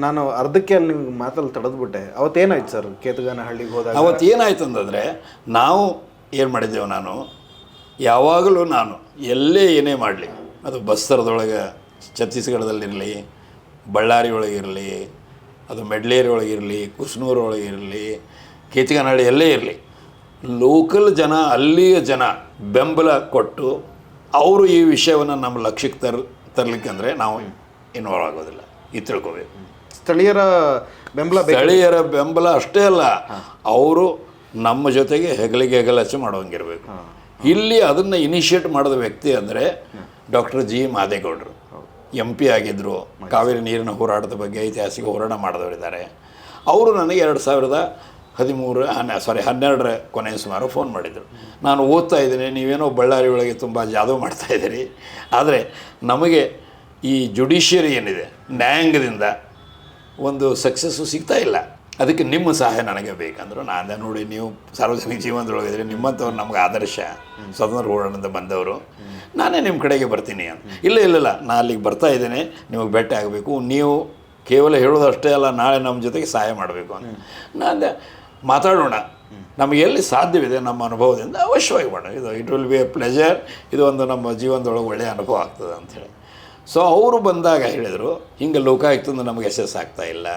ನಾನು ಅರ್ಧಕ್ಕೆ ಅಲ್ಲಿ ನಿಮ್ಗೆ ಮಾತಲ್ಲಿ ತಡೆದ್ಬಿಟ್ಟೆ. ಅವತ್ತೇನಾಯ್ತು ಸರ್ ಕೇತಗಾನಹಳ್ಳಿಗೆ ಹೋದಾಗ? ಅವತ್ತೇನಾಯ್ತು ಅಂತಂದರೆ, ನಾವು ಏನು ಮಾಡಿದ್ದೆವು, ಯಾವಾಗಲೂ ನಾನು ಎಲ್ಲೇ ಏನೇ ಮಾಡಲಿ, ಅದು ಬಸ್ತರದೊಳಗೆ ಛತ್ತೀಸ್ಗಢದಲ್ಲಿರಲಿ, ಬಳ್ಳಾರಿ ಒಳಗಿರಲಿ, ಅದು ಮೆಡ್ಲೇರಿ ಒಳಗಿರಲಿ, ಕುಸ್ನೂರು ಒಳಗಿರಲಿ, ಕೇತಗಾನಹಳ್ಳಿ ಎಲ್ಲೇ ಇರಲಿ, ಲೋಕಲ್ ಜನ, ಅಲ್ಲಿಯ ಜನ ಬೆಂಬಲ ಕೊಟ್ಟು ಅವರು ಈ ವಿಷಯವನ್ನು ನಮ್ಮ ಲಕ್ಷ್ಯಕ್ಕೆ ತರಲಿಕ್ಕೆ ಅಂದರೆ ನಾವು ಇನ್ವಾಲ್ವ್ ಆಗೋದಿಲ್ಲ. ಇದು ತಿಳ್ಕೊಬೇಕು. ಸ್ಥಳೀಯರ ಬೆಂಬಲ ಅಷ್ಟೇ ಅಲ್ಲ, ಅವರು ನಮ್ಮ ಜೊತೆಗೆ ಹೆಗಲಿಗೆ ಹೆಗಲಚ್ಚು ಮಾಡೋಂಗಿರಬೇಕು. ಇಲ್ಲಿ ಅದನ್ನು ಇನಿಷಿಯೇಟ್ ಮಾಡಿದ ವ್ಯಕ್ತಿ ಅಂದರೆ ಡಾಕ್ಟರ್ G. ಮಾದೇಗೌಡರು. MP ಆಗಿದ್ದರು, ಕಾವೇರಿ ನೀರಿನ ಹೋರಾಟದ ಬಗ್ಗೆ ಐತಿಹಾಸಿಕ ಹೋರಾಟ ಮಾಡಿದವರಿದ್ದಾರೆ. ಅವರು ನನಗೆ 2012ರ ಕೊನೆಯ ಸುಮಾರು ಫೋನ್ ಮಾಡಿದರು. ನಾನು ಓದ್ತಾ ಇದ್ದೀನಿ, ನೀವೇನೋ ಬಳ್ಳಾರಿ ಒಳಗೆ ತುಂಬ ಜಾದೂ ಮಾಡ್ತಾಯಿದ್ದೀರಿ, ಆದರೆ ನಮಗೆ ಈ ಜುಡಿಷಿಯರಿ ಏನಿದೆ, ನ್ಯಾಯಾಂಗದಿಂದ ಒಂದು ಸಕ್ಸಸ್ಸು ಸಿಗ್ತಾ ಇಲ್ಲ, ಅದಕ್ಕೆ ನಿಮ್ಮ ಸಹಾಯ ನನಗೆ ಬೇಕಂದ್ರು. ನಾನು ನೋಡಿ, ನೀವು ಸಾರ್ವಜನಿಕ ಜೀವನದೊಳಗಿದ್ರೆ ನಿಮ್ಮಂಥವ್ರು ನಮ್ಗೆ ಆದರ್ಶ, ಸ್ವತಂತ್ರ ಹೋರಾಟದಿಂದ ಬಂದವರು, ನಾನೇ ನಿಮ್ಮ ಕಡೆಗೆ ಬರ್ತೀನಿ ಅಂತ. ಇಲ್ಲ ನಾನು ಅಲ್ಲಿಗೆ ಬರ್ತಾ ಇದ್ದೇನೆ, ನಿಮಗೆ ಭೇಟಿ ಆಗಬೇಕು, ನೀವು ಕೇವಲ ಹೇಳೋದು ಅಷ್ಟೇ ಅಲ್ಲ, ನಾಳೆ ನಮ್ಮ ಜೊತೆಗೆ ಸಹಾಯ ಮಾಡಬೇಕು ಅಂತ. ನಾನು ಮಾತಾಡೋಣ, ನಮಗೆ ಎಲ್ಲಿ ಸಾಧ್ಯವಿದೆ ನಮ್ಮ ಅನುಭವದಿಂದ ಅವಶ್ಯವಾಗಿ ಮಾಡೋಣ, ಇದು it will be A pleasure, ಇದು ಒಂದು ನಮ್ಮ ಜೀವನದೊಳಗೆ ಒಳ್ಳೆಯ ಅನುಭವ ಆಗ್ತದೆ ಅಂಥೇಳಿ. ಸೊ ಅವರು ಬಂದಾಗ ಹೇಳಿದರು, ಹಿಂಗೆ ಲೋಕಾಯುಕ್ತದಿಂದ ನಮಗೆ ಯಶಸ್ಸು ಆಗ್ತಾಯಿಲ್ಲ,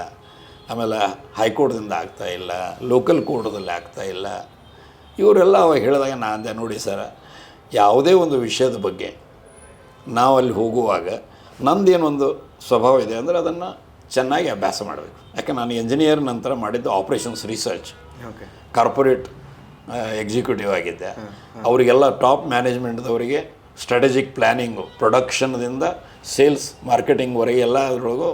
ಆಮೇಲೆ ಹೈಕೋರ್ಟ್ದಿಂದ ಆಗ್ತಾಯಿಲ್ಲ, ಲೋಕಲ್ ಕೋರ್ಟ್ದಲ್ಲಿ ಆಗ್ತಾಯಿಲ್ಲ. ಇವರೆಲ್ಲ ಅವಾಗ ಹೇಳಿದಾಗ ನಾನು ಅಂದೆ, ನೋಡಿ ಸರ್, ಯಾವುದೇ ಒಂದು ವಿಷಯದ ಬಗ್ಗೆ ನಾವು ಅಲ್ಲಿ ಹೋಗುವಾಗ ನಂದೇನೊಂದು ಸ್ವಭಾವ ಇದೆ ಅಂದರೆ ಅದನ್ನು ಚೆನ್ನಾಗಿ ಅಭ್ಯಾಸ ಮಾಡಬೇಕು. ಯಾಕೆ ನಾನು ಎಂಜಿನಿಯರ್ ನಂತರ ಮಾಡಿದ್ದು ಆಪ್ರೇಷನ್ಸ್ ರಿಸರ್ಚ್, ಕಾರ್ಪೊರೇಟ್ ಎಕ್ಸಿಕ್ಯೂಟಿವ್ ಆಗಿದ್ದೆ. ಅವರಿಗೆಲ್ಲ ಟಾಪ್ ಮ್ಯಾನೇಜ್ಮೆಂಟ್ದವರಿಗೆ ಸ್ಟ್ರಾಟಜಿಕ್ ಪ್ಲ್ಯಾನಿಂಗು, ಪ್ರೊಡಕ್ಷನ್ದಿಂದ ಸೇಲ್ಸ್ ಮಾರ್ಕೆಟಿಂಗ್ವರೆಗೆ ಎಲ್ಲ ಅದರೊಳಗೂ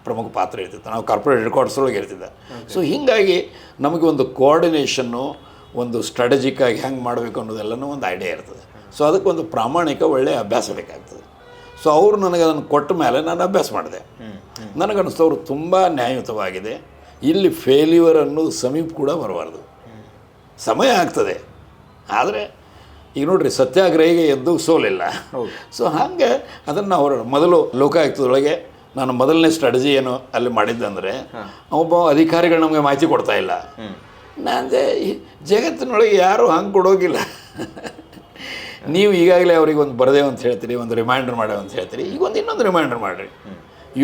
ಪ್ರಮುಖ ಪಾತ್ರ ಇರ್ತಿತ್ತು. ನಾವು ಕಾರ್ಪೊರೇಟ್ ರೆಕಾರ್ಡ್ಸ್ ಒಳಗೆ ಇರ್ತಿದ್ದೆ. ಸೊ ಹೀಗಾಗಿ ನಮಗೆ ಒಂದು ಕೋಆರ್ಡಿನೇಷನ್ನು, ಒಂದು ಸ್ಟ್ರಾಟಜಿಕ್ಕಾಗಿ ಹೆಂಗೆ ಮಾಡಬೇಕು ಅನ್ನೋದೆಲ್ಲನೂ ಒಂದು ಐಡಿಯಾ ಇರ್ತದೆ. ಸೊ ಅದಕ್ಕೊಂದು ಪ್ರಾಮಾಣಿಕ ಒಳ್ಳೆಯ ಅಭ್ಯಾಸ ಬೇಕಾಗ್ತದೆ. ಸೊ ಅವರು ನನಗೆ ಅದನ್ನು ಕೊಟ್ಟ ಮೇಲೆ ನಾನು ಅಭ್ಯಾಸ ಮಾಡಿದೆ. ನನಗನ್ನಿಸ್ತು ಅವರು ತುಂಬ ನ್ಯಾಯಯುತವಾಗಿದೆ, ಇಲ್ಲಿ ಫೇಲ್ಯೂರ್ ಅನ್ನೋದು ಸಮೀಪ ಕೂಡ ಬರಬಾರ್ದು, ಸಮಯ ಆಗ್ತದೆ. ಆದರೆ ಈಗ ನೋಡ್ರಿ, ಸತ್ಯಾಗ್ರಹಿಗೆ ಎದ್ದು ಸೋಲಿಲ್ಲ. ಸೊ ಹಾಗೆ ಅದನ್ನು ಅವರು ಮೊದಲು ಲೋಕಾಯುಕ್ತದೊಳಗೆ ನಾನು ಮೊದಲನೇ ಸ್ಟ್ರಾಟಜಿ ಏನು ಅಲ್ಲಿ ಮಾಡಿದ್ದಂದರೆ, ಒಬ್ಬ ಅಧಿಕಾರಿಗಳು ನಮಗೆ ಮಾಹಿತಿ ಕೊಡ್ತಾ ಇಲ್ಲ. ನಾನು ಜಗತ್ತಿನೊಳಗೆ ಯಾರೂ ಹಂಗೆ ಕೊಡೋಗಿಲ್ಲ. ನೀವು ಈಗಾಗಲೇ ಅವ್ರಿಗೆ ಒಂದು ಬರದೇವು ಅಂತ ಹೇಳ್ತೀರಿ, ಒಂದು ರಿಮೈಂಡರ್ ಮಾಡೇವು ಅಂತ ಹೇಳ್ತೀರಿ, ಈಗ ಒಂದು ಇನ್ನೊಂದು ರಿಮೈಂಡರ್ ಮಾಡಿರಿ.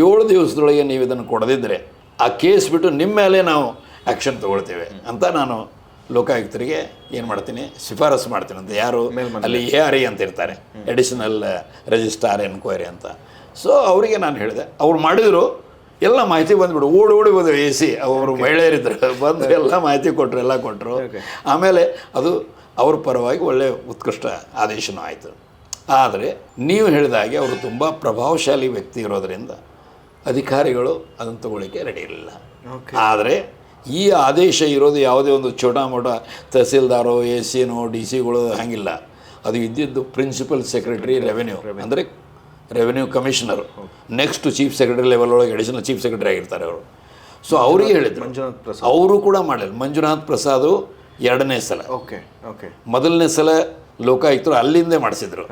7 ದಿವಸದೊಳಗೆ ನೀವು ಇದನ್ನು ಕೊಡದಿದ್ದರೆ ಆ ಕೇಸ್ ಬಿಟ್ಟು ನಿಮ್ಮ ಮೇಲೆ ನಾವು ಆ್ಯಕ್ಷನ್ ತೊಗೊಳ್ತೇವೆ ಅಂತ ನಾನು ಲೋಕಾಯುಕ್ತರಿಗೆ ಏನು ಮಾಡ್ತೀನಿ, ಶಿಫಾರಸು ಮಾಡ್ತೀನಿ ಅಂತ. ಯಾರು ಅಲ್ಲಿ ARE ಅಂತ ಇರ್ತಾರೆ, ಅಡಿಷನಲ್ ರಿಜಿಸ್ಟ್ರಾರ್ ಎನ್ಕ್ವೈರಿ ಅಂತ. ಸೊ ಅವರಿಗೆ ನಾನು ಹೇಳಿದೆ, ಅವ್ರು ಮಾಡಿದರು, ಎಲ್ಲ ಮಾಹಿತಿ ಬಂದುಬಿಡು, ಓಡಿ ಬಂದರು. AC ಅವರು ಮಹಿಳೆಯರಿದ್ದರು, ಬಂದು ಎಲ್ಲ ಮಾಹಿತಿ ಕೊಟ್ಟರು, ಎಲ್ಲ ಕೊಟ್ಟರು. ಆಮೇಲೆ ಅದು ಅವ್ರ ಪರವಾಗಿ ಒಳ್ಳೆಯ ಉತ್ಕೃಷ್ಟ ಆದೇಶನೂ ಆಯಿತು. ಆದರೆ ನೀವು ಹೇಳಿದಾಗೆ ಅವರು ತುಂಬ ಪ್ರಭಾವಶಾಲಿ ವ್ಯಕ್ತಿ ಇರೋದರಿಂದ ಅಧಿಕಾರಿಗಳು ಅದನ್ನು ತಗೊಳ್ಳಿಕ್ಕೆ ರೆಡಿ ಇರಲಿಲ್ಲ. ಆದರೆ ಈ ಆದೇಶ ಇರೋದು ಯಾವುದೇ ಒಂದು ಚೋಟ ಮೋಟ ತಹಸೀಲ್ದಾರೋ ACನೋ DC ಹಾಗಿಲ್ಲ. ಅದು ಇದ್ದಿದ್ದು ಪ್ರಿನ್ಸಿಪಲ್ ಸೆಕ್ರೆಟರಿ ರೆವೆನ್ಯೂ, ಅಂದರೆ revenue commissioner, next chief secretary level ಒಳಗೆ ಅಡಿಷನಲ್ ಚೀಫ್ ಸೆಕ್ರೆಟರಿ ಆಗಿರ್ತಾರೆ ಅವರು. ಸೊ ಅವರಿಗೆ ಹೇಳಿದ್ರು, ಅವರು ಕೂಡ ಮಾಡಿಲ್ಲ. ಮಂಜುನಾಥ್ ಪ್ರಸಾದ್ 2ನೇ ಸಲ, ಮೊದಲನೇ ಸಲ ಲೋಕಾಯುಕ್ತರು ಅಲ್ಲಿಂದೇ ಮಾಡಿಸಿದ್ರು.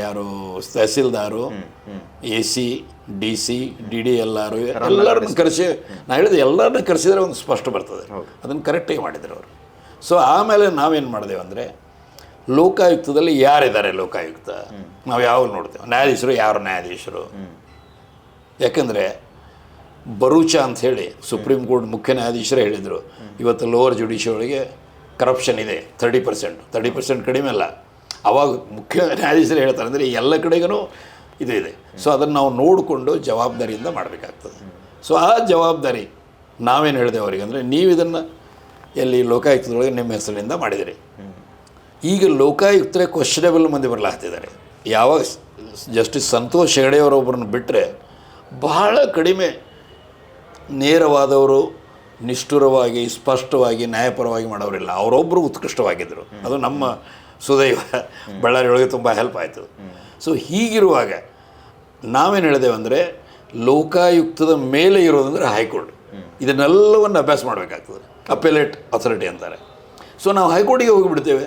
ಯಾರು ತಹಸೀಲ್ದಾರು, AC DC DDLR ಎಲ್ಲರನ್ನು ಕರೆಸಿ, ನಾ ಹೇಳಿದೆ ಎಲ್ಲರನ್ನ ಕರೆಸಿದರೆ ಒಂದು ಸ್ಪಷ್ಟ ಬರ್ತದೆ. ಅದನ್ನು ಕರೆಕ್ಟಾಗಿ ಮಾಡಿದ್ರು ಅವರು. ಸೊ ಆಮೇಲೆ ನಾವೇನು ಮಾಡಿದೆವು ಅಂದರೆ, ಲೋಕಾಯುಕ್ತದಲ್ಲಿ ಯಾರಿದ್ದಾರೆ ಲೋಕಾಯುಕ್ತ ನಾವು ಯಾವಾಗ ನೋಡ್ತೇವೆ, ನ್ಯಾಯಾಧೀಶರು ಯಾರು ನ್ಯಾಯಾಧೀಶರು. ಯಾಕಂದರೆ ಬರೂಚ ಅಂಥೇಳಿ ಸುಪ್ರೀಂ ಕೋರ್ಟ್ ಮುಖ್ಯ ನ್ಯಾಯಾಧೀಶರೇ ಹೇಳಿದರು, ಇವತ್ತು ಲೋವರ್ ಜುಡಿಷಿಯೊಳಗೆ ಕರಪ್ಷನ್ ಇದೆ 30% ಕಡಿಮೆ ಅಲ್ಲ. ಅವಾಗ ಮುಖ್ಯ ನ್ಯಾಯಾಧೀಶರು ಹೇಳ್ತಾರೆ ಅಂದರೆ ಎಲ್ಲ ಕಡೆಗೂ ಇದು ಇದೆ. ಸೊ ಅದನ್ನು ನಾವು ನೋಡಿಕೊಂಡು ಜವಾಬ್ದಾರಿಯಿಂದ ಮಾಡಬೇಕಾಗ್ತದೆ. ಸೊ ಆ ಜವಾಬ್ದಾರಿ ನಾವೇನು ಹೇಳಿದೆ ಅವರಿಗೆ ಅಂದರೆ, ನೀವು ಇದನ್ನು ಎಲ್ಲಿ ಲೋಕಾಯುಕ್ತದೊಳಗೆ ನಿಮ್ಮ ಹೆಸರಿನಿಂದ ಮಾಡಿದಿರಿ. ಈಗ ಲೋಕಾಯುಕ್ತರೇ ಕ್ವಶನೇಬಲ್ ಮಂದಿ ಬರಲಾಗ್ತಿದ್ದಾರೆ. ಯಾವಾಗ ಜಸ್ಟಿಸ್ ಸಂತೋಷ್ ಹೆಗಡೆ ಅವರೊಬ್ಬರನ್ನು ಬಿಟ್ಟರೆ ಬಹಳ ಕಡಿಮೆ ನೇರವಾದವರು, ನಿಷ್ಠುರವಾಗಿ ಸ್ಪಷ್ಟವಾಗಿ ನ್ಯಾಯಪರವಾಗಿ ಮಾಡೋರಿಲ್ಲ. ಅವರೊಬ್ಬರು ಉತ್ಕೃಷ್ಟವಾಗಿದ್ದರು. ಅದು ನಮ್ಮ ಸುದೈವ ಬಳ್ಳಾರಿಯೊಳಗೆ ತುಂಬ ಹೆಲ್ಪ್ ಆಯಿತು. ಸೊ ಹೀಗಿರುವಾಗ ನಾವೇನು ಹೇಳಿದೆವು ಅಂದರೆ, ಲೋಕಾಯುಕ್ತದ ಮೇಲೆ ಇರೋದಂದರೆ ಹೈಕೋರ್ಟ್. ಇದನ್ನೆಲ್ಲವನ್ನು ಅಭ್ಯಾಸ ಮಾಡಬೇಕಾಗ್ತದೆ. ಅಪೆಲೇಟ್ ಅಥಾರಿಟಿ ಅಂತಾರೆ. ಸೊ ನಾವು ಹೈಕೋರ್ಟಿಗೆ ಹೋಗಿಬಿಡ್ತೇವೆ.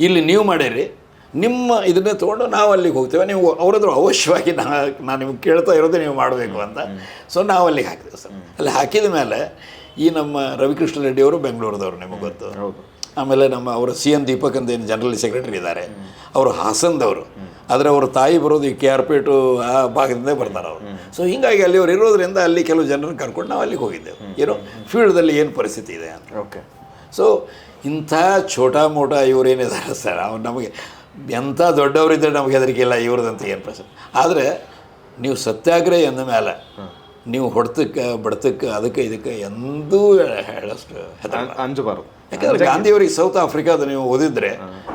ಇಲ್ಲಿ ನೀವು ಮಾಡಿರಿ, ನಿಮ್ಮ ಇದನ್ನೇ ತೊಗೊಂಡು ನಾವು ಅಲ್ಲಿಗೆ ಹೋಗ್ತೇವೆ. ನೀವು ಅವರದ್ರು ಅವಶ್ಯವಾಗಿ ನಾನು ನಿಮ್ಗೆ ಕೇಳ್ತಾ ಇರೋದೇ ನೀವು ಮಾಡಬೇಕು ಅಂತ. ಸೊ ನಾವು ಅಲ್ಲಿಗೆ ಹಾಕಿದೆವು ಸರ್. ಅಲ್ಲಿ ಹಾಕಿದ ಮೇಲೆ ಈ ನಮ್ಮ ರವಿಕೃಷ್ಣ ರೆಡ್ಡಿ ಅವರು ಬೆಂಗಳೂರದವರು, ನಿಮಗೆ ಗೊತ್ತು. ಆಮೇಲೆ ನಮ್ಮ ಅವರು CN ದೀಪಕ್ ಅಂತ ಏನು ಜನರಲ್ ಸೆಕ್ರೆಟರಿ ಇದ್ದಾರೆ, ಅವರು ಹಾಸನದವರು. ಆದರೆ ಅವ್ರ ತಾಯಿ ಬರೋದು ಈ KR ಪೇಟು ಆ ಭಾಗದಿಂದ ಬರ್ತಾರೆ ಅವರು. ಸೊ ಹೀಗಾಗಿ ಅಲ್ಲಿ ಅವ್ರು ಇರೋದ್ರಿಂದ ಅಲ್ಲಿ ಕೆಲವು ಜನರನ್ನು ಕರ್ಕೊಂಡು ನಾವು ಅಲ್ಲಿಗೆ ಹೋಗಿದ್ದೆವು, ಏನೋ ಫೀಲ್ಡ್ದಲ್ಲಿ ಏನು ಪರಿಸ್ಥಿತಿ ಇದೆ ಅಂತ. ಓಕೆ. ಸೊ ಇಂಥ ಛೋಟಾ ಮೋಟ ಇವರೇನಿದ್ದಾರೆ ಸರ್, ಅವ್ರು ನಮಗೆ ಎಂಥ ದೊಡ್ಡವರಿದ್ದರೆ ನಮಗೆ ಹೆದರಿಕೆ ಇಲ್ಲ, ಇವ್ರದಂತ ಏನು ಪ್ರಶ್ನೆ. ಆದರೆ ನೀವು ಸತ್ಯಾಗ್ರಹ ಎಂದ ಮೇಲೆ ನೀವು ಹೊಡೆತಕ್ಕೆ ಬಡತಕ್ಕೆ ಅದಕ್ಕೆ ಇದಕ್ಕೆ ಎಂದೂ ಹೇಳಷ್ಟು ಅಂಜಬಾರದು. ಯಾಕಂದರೆ ಗಾಂಧಿಯವರಿಗೆ ಸೌತ್ ಆಫ್ರಿಕಾದ ನೀವು ಓದಿದ್ರೆ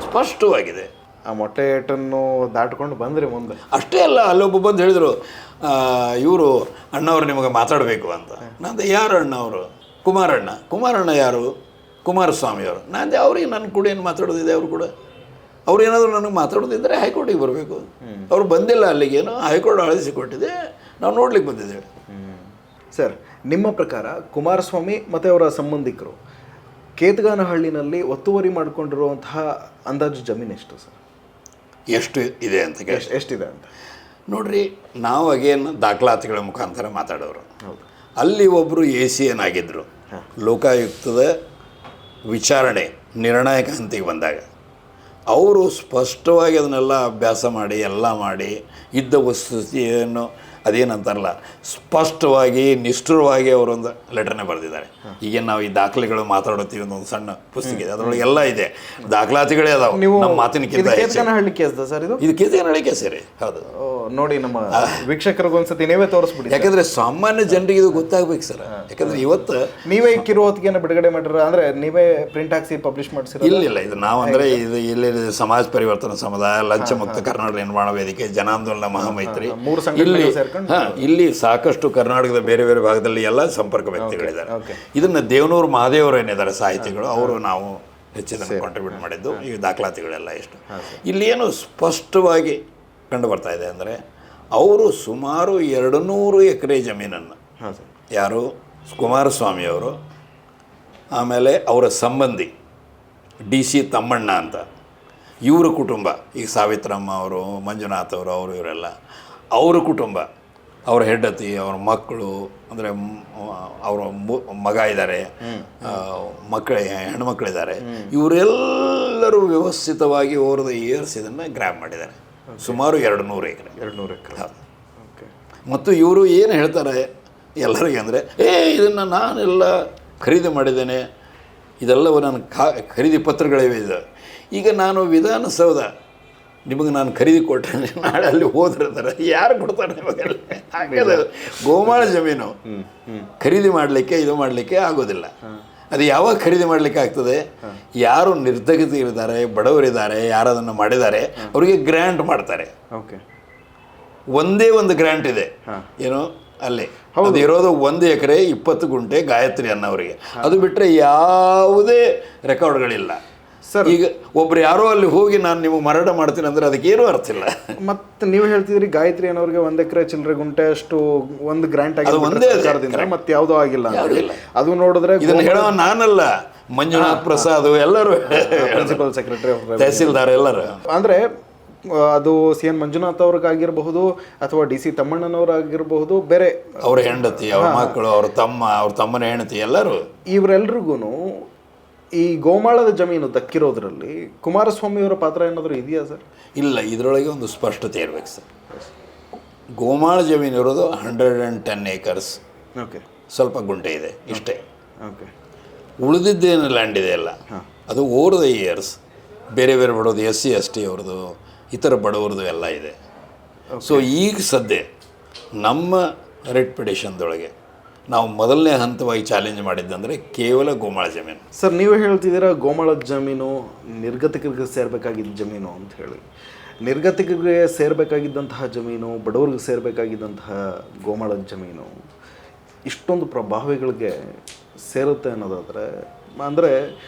ಸ್ಪಷ್ಟವಾಗಿದೆ. ಆ ಮೊಟ್ಟೆ ಏಟನ್ನು ದಾಟ್ಕೊಂಡು ಬಂದರೆ ಮುಂದೆ ಅಷ್ಟೇ ಅಲ್ಲ, ಅಲ್ಲೊಬ್ಬ ಬಂದು ಹೇಳಿದರು, ಇವರು ಅಣ್ಣವ್ರು ನಿಮಗೆ ಮಾತಾಡಬೇಕು ಅಂತ. ನಂದು ಯಾರು ಅಣ್ಣವರು? ಕುಮಾರಣ್ಣ ಯಾರು? ಕುಮಾರಸ್ವಾಮಿಯವರು. ನಾನು ಅವ್ರಿಗೆ ನನ್ನ ಕೂಡ ಏನು ಮಾತಾಡೋದಿದೆ, ಅವರು ಕೂಡ ಅವ್ರು ಏನಾದರೂ ನನಗೆ ಮಾತಾಡೋದಿದ್ದರೆ ಹೈಕೋರ್ಟಿಗೆ ಬರಬೇಕು. ಅವ್ರು ಬಂದಿಲ್ಲ ಅಲ್ಲಿಗೇನು, ಹೈಕೋರ್ಟ್ ಆದೇಶಿಕೊಟ್ಟಿದೆ, ನಾವು ನೋಡ್ಲಿಕ್ಕೆ ಬಂದಿದ್ದೇವೆ. ಸರ್, ನಿಮ್ಮ ಪ್ರಕಾರ ಕುಮಾರಸ್ವಾಮಿ ಮತ್ತು ಅವರ ಸಂಬಂಧಿಕರು ಕೇತಗಾನಹಳ್ಳಿನಲ್ಲಿ ಒತ್ತುವರಿ ಮಾಡಿಕೊಂಡಿರುವಂತಹ ಅಂದಾಜು ಜಮೀನು ಎಷ್ಟು ಸರ್? ಎಷ್ಟು ಇದೆ ಅಂತ ಎಷ್ಟಿದೆ ಅಂತ ನೋಡ್ರಿ. ನಾವು ಅಗೇನು ದಾಖಲಾತಿಗಳ ಮುಖಾಂತರ ಮಾತಾಡೋರು. ಅಲ್ಲಿ ಒಬ್ಬರು ACN ಆಗಿದ್ದರು. ಲೋಕಾಯುಕ್ತದ ವಿಚಾರಣೆ ನಿರ್ಣಾಯಕ ಹಂತಿಗೆ ಬಂದಾಗ ಅವರು ಸ್ಪಷ್ಟವಾಗಿ ಅದನ್ನೆಲ್ಲ ಅಭ್ಯಾಸ ಮಾಡಿ ಎಲ್ಲ ಮಾಡಿ ಇದ್ದ ವಸ್ತುಸ್ಥಿತಿಯನ್ನು ಅದೇನಂತಾರಲ್ಲ ಸ್ಪಷ್ಟವಾಗಿ ನಿಷ್ಠುರವಾಗಿ ಅವರೊಂದು ಲೆಟರ್ನೇ ಬರೆದಿದ್ದಾರೆ. ಈಗ ನಾವು ಈ ದಾಖಲೆಗಳು ಮಾತಾಡುತ್ತೀವಿ, ಒಂದು ಸಣ್ಣ ಪುಸ್ತಕ ಇದೆ, ಅದರೊಳಗೆ ಎಲ್ಲ ಇದೆ, ದಾಖಲಾತಿಗಳೇ ಅದಾವೆ. ನಮ್ಮ ಮಾತಿನಕ್ಕಿಂತ ಕೇತಗಾನಹಳ್ಳಿ ಕೇಸ್ ಸರ್ ಇದು ಕೇತಗಾನಹಳ್ಳಿ ಕೇಸ್ ರೀ. ಹೌದು, ನೋಡಿ ನಮ್ಮ ವೀಕ್ಷಕರಿಗೊಂದ್ಸತಿ ನೀವೇ ತೋರಿಸ್ಬಿಡಿ. ಯಾಕಂದ್ರೆ ಸಾಮಾನ್ಯ ಜನರಿಗೆ ಇದು ಗೊತ್ತಾಗ್ಬೇಕು ಸರ್. ಯಾಕಂದ್ರೆ ಇವತ್ತು ನೀವೇ ಕಿರುಹೊತ್ತಿಗೆಯನ್ನು ಬಿಡುಗಡೆ ಮಾಡಿರ ಅಂದ್ರೆ ನೀವೇ ಪ್ರಿಂಟ್ ಹಾಕ್ಸಿ ಪಬ್ಲಿಷ್ ಮಾಡಿಸಿರ? ಇಲ್ಲ, ಇದು ನಾವು ಅಂದರೆ ಇದು ಇಲ್ಲಿ ಸಮಾಜ ಪರಿವರ್ತನಾ ಸಮುದಾಯ, ಲಂಚ ಮುಕ್ತ ಕರ್ನಾಟಕ ನಿರ್ಮಾಣ ವೇದಿಕೆ, ಜನಾಂದೋಲನ ಮಹಾಮೈತ್ರಿ, ಇಲ್ಲಿ ಸಾಕಷ್ಟು ಕರ್ನಾಟಕದ ಬೇರೆ ಬೇರೆ ಭಾಗದಲ್ಲಿ ಎಲ್ಲ ಸಂಪರ್ಕ ವ್ಯಕ್ತಿಗಳಿದ್ದಾರೆ. ಇದನ್ನ ದೇವನೂರು ಮಹಾದೇವರು ಏನಿದ್ದಾರೆ ಸಾಹಿತಿಗಳು, ಅವರು ನಾವು ಹೆಚ್ಚಿನ ಕಾಂಟ್ರಿಬ್ಯೂಟ್ ಮಾಡಿದ್ದು. ಈ ದಾಖಲಾತಿಗಳೆಲ್ಲ ಎಷ್ಟು ಇಲ್ಲಿ ಏನು ಸ್ಪಷ್ಟವಾಗಿ ಕಂಡು ಬರ್ತಾ ಇದೆ ಅಂದರೆ, ಅವರು ಸುಮಾರು 200 ಎಕರೆ ಜಮೀನನ್ನು, ಯಾರು ಕುಮಾರಸ್ವಾಮಿಯವರು, ಆಮೇಲೆ ಅವರ ಸಂಬಂಧಿ DC ತಮ್ಮಣ್ಣ ಅಂತ ಇವರ ಕುಟುಂಬ, ಈಗ ಸಾವಿತ್ರಮ್ಮ ಅವರು, ಮಂಜುನಾಥ್ ಅವರು ಇವರೆಲ್ಲ ಅವರ ಕುಟುಂಬ, ಅವರ ಹೆಂಡತಿ, ಅವರ ಮಕ್ಕಳು, ಅಂದರೆ ಅವರ ಮಗ ಇದ್ದಾರೆ, ಹೆಣ್ಮಕ್ಳಿದ್ದಾರೆ, ಇವರೆಲ್ಲರೂ ವ್ಯವಸ್ಥಿತವಾಗಿ ಓವರ್ ದ ಇಯರ್ಸ್ ಇದನ್ನು ಗ್ರ್ಯಾಬ್ ಮಾಡಿದ್ದಾರೆ. ಸುಮಾರು 200 ಎಕರೆ. ಮತ್ತು ಇವರು ಏನು ಹೇಳ್ತಾರೆ ಎಲ್ಲರಿಗೆ ಅಂದರೆ, ಇದನ್ನು ನಾನೆಲ್ಲ ಖರೀದಿ ಮಾಡಿದ್ದೇನೆ, ಇದೆಲ್ಲವೂ ನಾನು ಖರೀದಿ ಪತ್ರಗಳಿವೆ. ಇದು ಈಗ ನಾನು ವಿಧಾನಸೌಧ ನಿಮಗೆ ನಾನು ಖರೀದಿ ಕೊಟ್ಟರೆ ನಾಳೆ ಅಲ್ಲಿ ಹೋದ್ರೆ ಯಾರು ಕೊಡ್ತಾರೆ ನಿಮಗೆಲ್ಲ? ಹಾಗಾದ್ರೆ ಗೋಮಾಳ ಜಮೀನು ಖರೀದಿ ಮಾಡಲಿಕ್ಕೆ ಇದು ಮಾಡಲಿಕ್ಕೆ ಆಗೋದಿಲ್ಲ. ಅದು ಯಾವಾಗ ಖರೀದಿ ಮಾಡಲಿಕ್ಕೆ ಆಗ್ತದೆ? ಯಾರು ನಿರ್ಧಗಿತರಿದ್ದಾರೆ, ಬಡವರಿದ್ದಾರೆ, ಯಾರು ಅದನ್ನು ಮಾಡಿದ್ದಾರೆ ಅವರಿಗೆ ಗ್ರ್ಯಾಂಟ್ ಮಾಡ್ತಾರೆ. ಒಂದೇ ಒಂದು ಗ್ರ್ಯಾಂಟ್ ಇದೆ, ಏನು ಅಲ್ಲಿ ಅದು ಇರೋದು 1 ಎಕರೆ 20 ಗುಂಟೆ ಗಾಯತ್ರಿ ಅನ್ನೋರಿಗೆ. ಅದು ಬಿಟ್ಟರೆ ಯಾವುದೇ ರೆಕಾರ್ಡ್ಗಳಿಲ್ಲ. ಸರ್, ಈಗ ಒಬ್ರು ಯಾರೋ ಅಲ್ಲಿ ಹೋಗಿ ನಾನು ನಿಮಗೆ ಮರಣ ಮಾಡ್ತೀನಿ ಅಂದರೆ ಅದಕ್ಕೇನೂ ಅರ್ಥ ಇಲ್ಲ. ಮತ್ತು ನೀವು ಹೇಳ್ತಿದ್ರಿ ಗಾಯತ್ರಿ ಅನ್ನೋರಿಗೆ 1 ಎಕರೆ ಚಿಲ್ಲರೆ ಗುಂಟೆ ಅಷ್ಟು ಒಂದು ಗ್ರಾಂಟ್ ಆಗಿ ಒಂದೇ ಮತ್ತೆ ಯಾವುದೂ ಆಗಿಲ್ಲ. ಅದು ನೋಡಿದ್ರೆ ಇದನ್ನು ಹೇಳೋ ನಾನಲ್ಲ, ಮಂಜುನಾಥ್ ಪ್ರಸಾದ್ ಎಲ್ಲರೂ, ಪ್ರಿನ್ಸಿಪಲ್ ಸೆಕ್ರೆಟರಿ, ತಹಸೀಲ್ದಾರ್ ಎಲ್ಲರೂ. ಅಂದರೆ ಅದು ಸಿ ಎನ್ ಮಂಜುನಾಥ್ ಅವ್ರಿಗಾಗಿರಬಹುದು ಅಥವಾ ಡಿ ಸಿ ತಮ್ಮಣ್ಣನವರಾಗಿರಬಹುದು, ಬೇರೆ ಅವ್ರ ಹೆಂಡತಿ, ಅವ್ರ ಮಕ್ಕಳು, ಅವ್ರ ತಮ್ಮನ ಹೆಂಡತಿ ಎಲ್ಲರೂ, ಇವರೆಲ್ರಿಗೂ ಈ ಗೋಮಾಳದ ಜಮೀನು ದಕ್ಕಿರೋದ್ರಲ್ಲಿ ಕುಮಾರಸ್ವಾಮಿಯವರ ಪಾತ್ರ ಏನಾದರೂ ಇದೆಯಾ ಸರ್? ಇಲ್ಲ, ಇದರೊಳಗೆ ಒಂದು ಸ್ಪಷ್ಟತೆ ಇರಬೇಕು ಸರ್. ಗೋಮಾಳ ಜಮೀನು ಇರೋದು 110 acres, ಓಕೆ, ಸ್ವಲ್ಪ ಗುಂಟೆ ಇದೆ ಇಷ್ಟೇ. ಓಕೆ, ಉಳಿದಿದ್ದೇನು ಲ್ಯಾಂಡ್ ಇದೆ ಅಲ್ಲ, ಅದು ಓವರ್ ದ ಇಯರ್ಸ್ ಬೇರೆ ಬೇರೆ ಬಡೋದು SC ST ಅವ್ರದ್ದು, ಇತರ ಬಡವ್ರದ್ದು ಎಲ್ಲ ಇದೆ. ಸೊ ಈಗ ಸದ್ಯ ನಮ್ಮ ರೆಡ್ ಪಿಟಿಷನ್ದೊಳಗೆ ನಾವು ಮೊದಲನೇ ಹಂತವಾಗಿ ಚಾಲೆಂಜ್ ಮಾಡಿದ್ದಂದರೆ ಕೇವಲ ಗೋಮಾಳ ಜಮೀನು. ಸರ್, ನೀವು ಹೇಳ್ತಿದ್ದೀರಾ ಗೋಮಾಳದ ಜಮೀನು ನಿರ್ಗತಿಕರಿಗೆ ಸೇರಬೇಕಾಗಿದ್ದ ಜಮೀನು ಅಂತ ಹೇಳಿ. ನಿರ್ಗತಿಕರಿಗೆ ಸೇರಬೇಕಾಗಿದ್ದಂತಹ ಜಮೀನು, ಬಡವರಿಗೆ ಸೇರಬೇಕಾಗಿದ್ದಂತಹ ಗೋಮಾಳದ ಜಮೀನು ಇಷ್ಟೊಂದು ಪ್ರಭಾವಿಗಳಿಗೆ ಸೇರುತ್ತೆ ಅನ್ನೋದಾದರೆ ಅಂದರೆ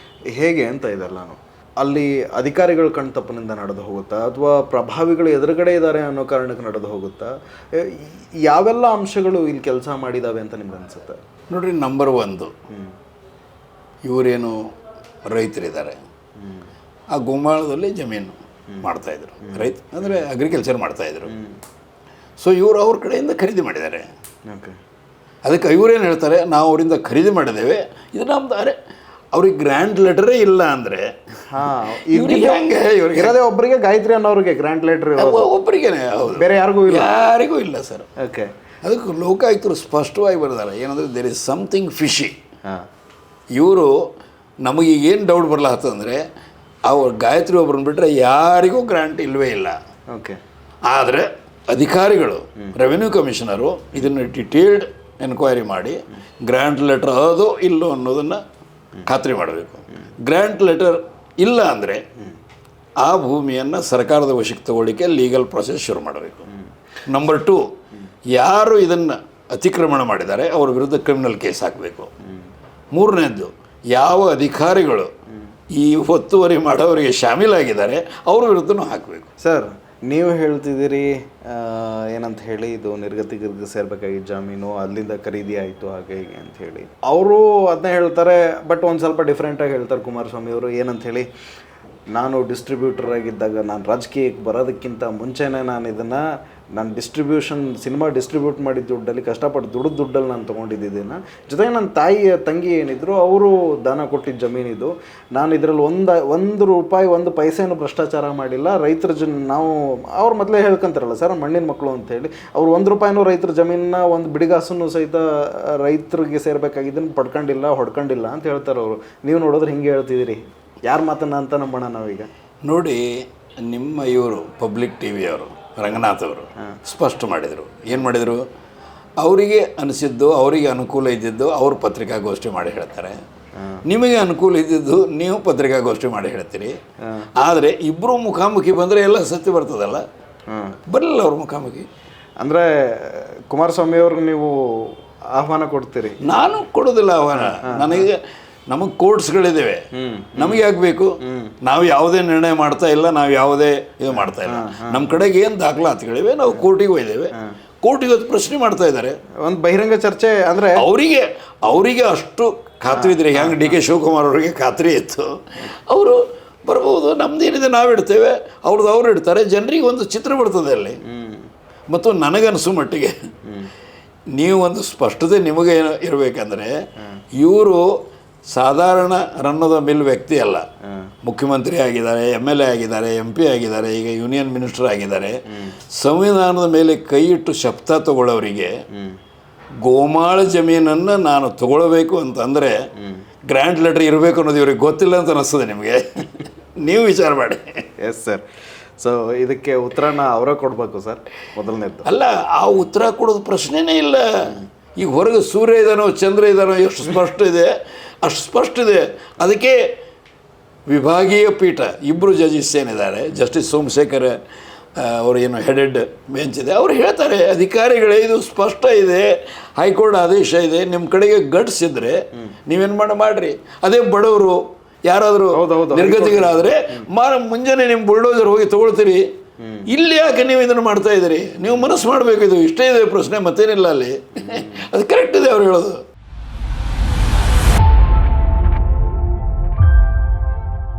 ಹೇಗೆ ಅಂತ ಇದೆಲ್ಲನೂ ಅಲ್ಲಿ ಅಧಿಕಾರಿಗಳ ಕಣ್ತಪ್ಪನಿಂದ ನಡೆದು ಹೋಗುತ್ತಾ ಅಥವಾ ಪ್ರಭಾವಿಗಳು ಎದುರುಗಡೆ ಇದ್ದಾರೆ ಅನ್ನೋ ಕಾರಣಕ್ಕೆ ನಡೆದು ಹೋಗುತ್ತಾ? ಯಾವೆಲ್ಲ ಅಂಶಗಳು ಇಲ್ಲಿ ಕೆಲಸ ಮಾಡಿದ್ದಾವೆ ಅಂತ ನಿಮ್ಗೆ ಅನಿಸುತ್ತೆ? ನೋಡಿರಿ, ನಂಬರ್ 1 ಇವರೇನು ರೈತರಿದ್ದಾರೆ, ಆ ಗೋಮಾಳದಲ್ಲಿ ಜಮೀನು ಮಾಡ್ತಾಯಿದ್ರು, ರೈತ ಅಂದರೆ ಅಗ್ರಿಕಲ್ಚರ್ ಮಾಡ್ತಾಯಿದ್ರು. ಸೊ ಇವರು ಅವ್ರ ಕಡೆಯಿಂದ ಖರೀದಿ ಮಾಡಿದ್ದಾರೆ. ಓಕೆ, ಅದಕ್ಕೆ ಇವರೇನು ಹೇಳ್ತಾರೆ, ನಾವು ಅವರಿಂದ ಖರೀದಿ ಮಾಡಿದ್ದೇವೆ, ಇದು ನಮ್ದು. ಅರೆ, ಅವ್ರಿಗೆ ಗ್ರ್ಯಾಂಡ್ ಲೆಟರೇ ಇಲ್ಲ ಅಂದರೆ ಇವ್ರಿಗೆ ಹೆಂಗೆ? ಇವ್ರಿಗೆ ಇರೋದೇ ಒಬ್ಬರಿಗೆ, ಗಾಯತ್ರಿ ಅನ್ನೋರಿಗೆ ಗ್ರ್ಯಾಂಡ್ ಲೆಟರ್ ಒಬ್ಬರಿಗೇನೆ, ಹೌದು, ಬೇರೆ ಯಾರಿಗೂ ಇಲ್ಲ, ಯಾರಿಗೂ ಇಲ್ಲ ಸರ್. ಓಕೆ, ಅದಕ್ಕೆ ಲೋಕಾಯುಕ್ತರು ಸ್ಪಷ್ಟವಾಗಿ ಬರ್ತಾರೆ, ಏನಂದರೆ ದೇರ್ ಇಸ್ ಸಮಥಿಂಗ್ ಫಿಶಿ. ಹಾಂ, ಇವರು ನಮಗೆ ಏನು ಡೌಟ್ ಬರಲಾಗ್ತದಂದರೆ ಅವ್ರು ಗಾಯತ್ರಿ ಒಬ್ಬರನ್ನ ಬಿಟ್ಟರೆ ಯಾರಿಗೂ ಗ್ರ್ಯಾಂಟ್ ಇಲ್ಲವೇ ಇಲ್ಲ. ಓಕೆ, ಆದರೆ ಅಧಿಕಾರಿಗಳು, ರೆವೆನ್ಯೂ ಕಮಿಷನರು ಇದನ್ನು ಡಿಟೇಲ್ಡ್ ಎನ್ಕ್ವೈರಿ ಮಾಡಿ ಗ್ರ್ಯಾಂಟ್ ಲೆಟರ್ ಅದೋ ಇಲ್ಲೋ ಅನ್ನೋದನ್ನು ಖಾತ್ರಿ ಮಾಡಬೇಕು. ಗ್ರ್ಯಾಂಟ್ ಲೆಟರ್ ಇಲ್ಲ ಅಂದರೆ ಆ ಭೂಮಿಯನ್ನು ಸರ್ಕಾರದ ವಶಕ್ಕೆ ತಗೊಳ್ಳಿಕ್ಕೆ ಲೀಗಲ್ ಪ್ರೊಸೆಸ್ ಶುರು ಮಾಡಬೇಕು. ನಂಬರ್ 2, ಯಾರು ಇದನ್ನು ಅತಿಕ್ರಮಣ ಮಾಡಿದ್ದಾರೆ ಅವ್ರ ವಿರುದ್ಧ ಕ್ರಿಮಿನಲ್ ಕೇಸ್ ಹಾಕಬೇಕು. 3ನೇದ್ದು, ಯಾವ ಅಧಿಕಾರಿಗಳು ಈ ಒತ್ತುವರಿ ಮಾಡೋರಿಗೆ ಶಾಮೀಲಾಗಿದ್ದಾರೆ ಅವ್ರ ವಿರುದ್ಧನೂ ಹಾಕಬೇಕು. ಸರ್, ನೀವು ಹೇಳ್ತಿದ್ದೀರಿ ಏನಂತ ಹೇಳಿ, ಇದು ನಿರ್ಗತಿಕರಿಗೆ ಸೇರ್ಬೇಕಾಗಿದ್ದ ಜಮೀನು ಅಲ್ಲಿಂದ ಖರೀದಿ ಆಯಿತು ಹಾಗೆ ಹೀಗೆ ಅಂತ ಹೇಳಿ ಅವರು ಅದನ್ನೇ ಹೇಳ್ತಾರೆ. ಬಟ್ ಒಂದು ಸ್ವಲ್ಪ ಡಿಫ್ರೆಂಟಾಗಿ ಹೇಳ್ತಾರೆ ಕುಮಾರಸ್ವಾಮಿ ಅವರು. ಏನಂತ ಹೇಳಿ, ನಾನು ಡಿಸ್ಟ್ರಿಬ್ಯೂಟರ್ ಆಗಿದ್ದಾಗ, ನಾನು ರಾಜಕೀಯಕ್ಕೆ ಬರೋದಕ್ಕಿಂತ ಮುಂಚೆನೇ ನಾನು ಡಿಸ್ಟ್ರಿಬ್ಯೂಷನ್ ಸಿನಿಮಾ ಡಿಸ್ಟ್ರಿಬ್ಯೂಟ್ ಮಾಡಿದ ದುಡ್ಡಲ್ಲಿ, ಕಷ್ಟಪಟ್ಟು ದುಡ್ಡಲ್ಲಿ ನಾನು ತೊಗೊಂಡಿದ್ದೀನಿ. ಜೊತೆಗೆ ನನ್ನ ತಾಯಿಯ ತಂಗಿ ಏನಿದ್ರು ಅವರು ದಾನ ಕೊಟ್ಟಿದ್ದ ಜಮೀನಿದು. ನಾನು ಇದರಲ್ಲಿ ಒಂದು ರೂಪಾಯಿ 1 ಪೈಸೆನೂ ಭ್ರಷ್ಟಾಚಾರ ಮಾಡಿಲ್ಲ. ರೈತರ ನಾವು ಅವ್ರು ಮೊದಲೇ ಹೇಳ್ಕೊಂತಾರಲ್ಲ ಸರ್, ಮಣ್ಣಿನ ಮಕ್ಕಳು ಅಂತ ಹೇಳಿ, ಅವ್ರು 1 ರೂಪಾಯಿನೂ ರೈತರ ಜಮೀನನ್ನ, ಒಂದು ಬಿಡಿಗಾಸನ್ನು ಸಹಿತ ರೈತರಿಗೆ ಸೇರಬೇಕಾಗಿದ್ದನ್ನು ಪಡ್ಕೊಂಡಿಲ್ಲ, ಹೊಡ್ಕೊಂಡಿಲ್ಲ ಅಂತ ಹೇಳ್ತಾರೆ ಅವರು. ನೀವು ನೋಡಿದ್ರೆ ಹಿಂಗೆ ಹೇಳ್ತಿದ್ದೀರಿ, ಯಾರು ಮಾತನ್ನ ಅಂತ ನಂಬೋಣ ನಾವೀಗ? ನೋಡಿ, ನಿಮ್ಮ ಇವರು ಪಬ್ಲಿಕ್ TV ಅವರು ರಂಗನಾಥ್ ಅವರು ಸ್ಪಷ್ಟ ಮಾಡಿದರು. ಏನು ಮಾಡಿದರು? ಅವರಿಗೆ ಅನಿಸಿದ್ದು, ಅವರಿಗೆ ಅನುಕೂಲ ಇದ್ದಿದ್ದು ಅವರು ಪತ್ರಿಕಾಗೋಷ್ಠಿ ಮಾಡಿ ಹೇಳ್ತಾರೆ. ನಿಮಗೆ ಅನುಕೂಲ ಇದ್ದಿದ್ದು ನೀವು ಪತ್ರಿಕಾಗೋಷ್ಠಿ ಮಾಡಿ ಹೇಳ್ತೀರಿ. ಆದರೆ ಇಬ್ಬರು ಮುಖಾಮುಖಿ ಬಂದರೆ ಎಲ್ಲ ಸತ್ಯ ಬರ್ತದಲ್ಲ, ಬರಲಿಲ್ಲ ಅವ್ರ ಮುಖಾಮುಖಿ. ಅಂದರೆ ಕುಮಾರಸ್ವಾಮಿ ಅವ್ರಿಗೆ ನೀವು ಆಹ್ವಾನ ಕೊಡ್ತೀರಿ? ನಾನು ಕೊಡೋದಿಲ್ಲ ಆಹ್ವಾನ. ನಮಗೆ ಕೋರ್ಟ್ಸ್ಗಳಿದ್ದೇವೆ, ನಮಗೆ ಆಗಬೇಕು. ನಾವು ಯಾವುದೇ ನಿರ್ಣಯ ಮಾಡ್ತಾ ಇಲ್ಲ, ನಾವು ಯಾವುದೇ ಇದು ಮಾಡ್ತಾ ಇಲ್ಲ. ನಮ್ಮ ಕಡೆಗೆ ಏನು ದಾಖಲಾತಿಗಳಿವೆ ನಾವು ಕೋರ್ಟಿಗೆ ಹೋಯ್ದೇವೆ. ಕೋರ್ಟಿಗೆ ಅದು ಪ್ರಶ್ನೆ ಮಾಡ್ತಾ ಇದ್ದಾರೆ. ಒಂದು ಬಹಿರಂಗ ಚರ್ಚೆ ಅಂದರೆ ಅವರಿಗೆ ಅಷ್ಟು ಖಾತ್ರಿ ಇದ್ರೆ, ಹೆಂಗೆ DK ಶಿವಕುಮಾರ್ ಅವರಿಗೆ ಖಾತ್ರಿ ಇತ್ತು, ಅವರು ಬರ್ಬೋದು, ನಮ್ದೇನಿದೆ ನಾವು ಇಡ್ತೇವೆ, ಅವ್ರದ್ದು ಅವ್ರು ಇಡ್ತಾರೆ, ಜನರಿಗೆ ಒಂದು ಚಿತ್ರ ಬರ್ತದೆ ಅಲ್ಲಿ. ಮತ್ತು ನನಗನ್ಸು ಮಟ್ಟಿಗೆ ನೀವು ಒಂದು ಸ್ಪಷ್ಟತೆ ನಿಮಗೆ ಇರಬೇಕಂದ್ರೆ, ಇವರು ಸಾಧಾರಣ ರನ್ನದ ಮಿಲ್ ವ್ಯಕ್ತಿ ಅಲ್ಲ. ಮುಖ್ಯಮಂತ್ರಿ ಆಗಿದ್ದಾರೆ, MLA ಆಗಿದ್ದಾರೆ, MP ಆಗಿದ್ದಾರೆ, ಈಗ ಯೂನಿಯನ್ ಮಿನಿಸ್ಟರ್ ಆಗಿದ್ದಾರೆ. ಸಂವಿಧಾನದ ಮೇಲೆ ಕೈ ಇಟ್ಟು ಶಪಥ ತಗೊಳ್ಳೋರಿಗೆ ಗೋಮಾಳ ಜಮೀನನ್ನು ನಾನು ತಗೊಳ್ಬೇಕು ಅಂತಂದರೆ ಗ್ರ್ಯಾಂಟ್ ಲೆಟರ್ ಇರಬೇಕು ಅನ್ನೋದು ಇವ್ರಿಗೆ ಗೊತ್ತಿಲ್ಲ ಅಂತ ಅನ್ನಿಸ್ತದೆ ನಿಮಗೆ. ನೀವು ವಿಚಾರ ಮಾಡಿ. Yes sir. ಸೊ ಇದಕ್ಕೆ ಉತ್ತರನ ಅವರೇ ಕೊಡಬೇಕು ಸರ್, ಮೊದಲನೇದು. ಅಲ್ಲ, ಆ ಉತ್ತರ ಕೊಡೋದು ಪ್ರಶ್ನೆನೇ ಇಲ್ಲ. ಈಗ ಹೊರಗೆ ಸೂರ್ಯ ಇದ್ದಾನೋ ಚಂದ್ರ ಇದ್ದಾನೋ ಎಷ್ಟು ಸ್ಪಷ್ಟ ಇದೆ, ಅಷ್ಟು ಸ್ಪಷ್ಟ ಇದೆ. ಅದಕ್ಕೆ ವಿಭಾಗೀಯ ಪೀಠ 2 ಜಡ್ಜಸ್ ಏನಿದ್ದಾರೆ, ಜಸ್ಟಿಸ್ ಸೋಮಶೇಖರ್ ಅವರು ಏನು ಹೆಡೆಡ್ ಬೆಂಚ್ ಇದೆ, ಅವರು ಹೇಳ್ತಾರೆ, ಅಧಿಕಾರಿಗಳೇ ಇದು ಸ್ಪಷ್ಟ ಇದೆ, ಹೈಕೋರ್ಟ್ ಆದೇಶ ಇದೆ, ನಿಮ್ಮ ಕಡೆಗೆ ಗಟ್ಸ್ ಇದ್ದರೆ ನೀವೇನು ಮಾಡಿರಿ. ಅದೇ ಬಡವರು ಯಾರಾದರೂ ನಿರ್ಗತಿಕರಾದರೆ ಮುಂಜಾನೆ ನಿಮ್ಮ ಬುಲ್ಡೋಸರ್ ಹೋಗಿ ತೊಗೊಳ್ತೀರಿ. ಇಲ್ಲಿ ಯಾಕೆ ನೀವು ಇದನ್ನು ಮಾಡ್ತಾ ಇದ್ದೀರಿ? ನೀವು ಮನಸ್ಸು ಮಾಡಬೇಕು. ಇದು ಇಷ್ಟೇ ಇದೆ ಪ್ರಶ್ನೆ, ಮತ್ತೇನಿಲ್ಲ ಅಲ್ಲಿ. ಅದು ಕರೆಕ್ಟ್ ಇದೆ ಅವ್ರು ಹೇಳೋದು.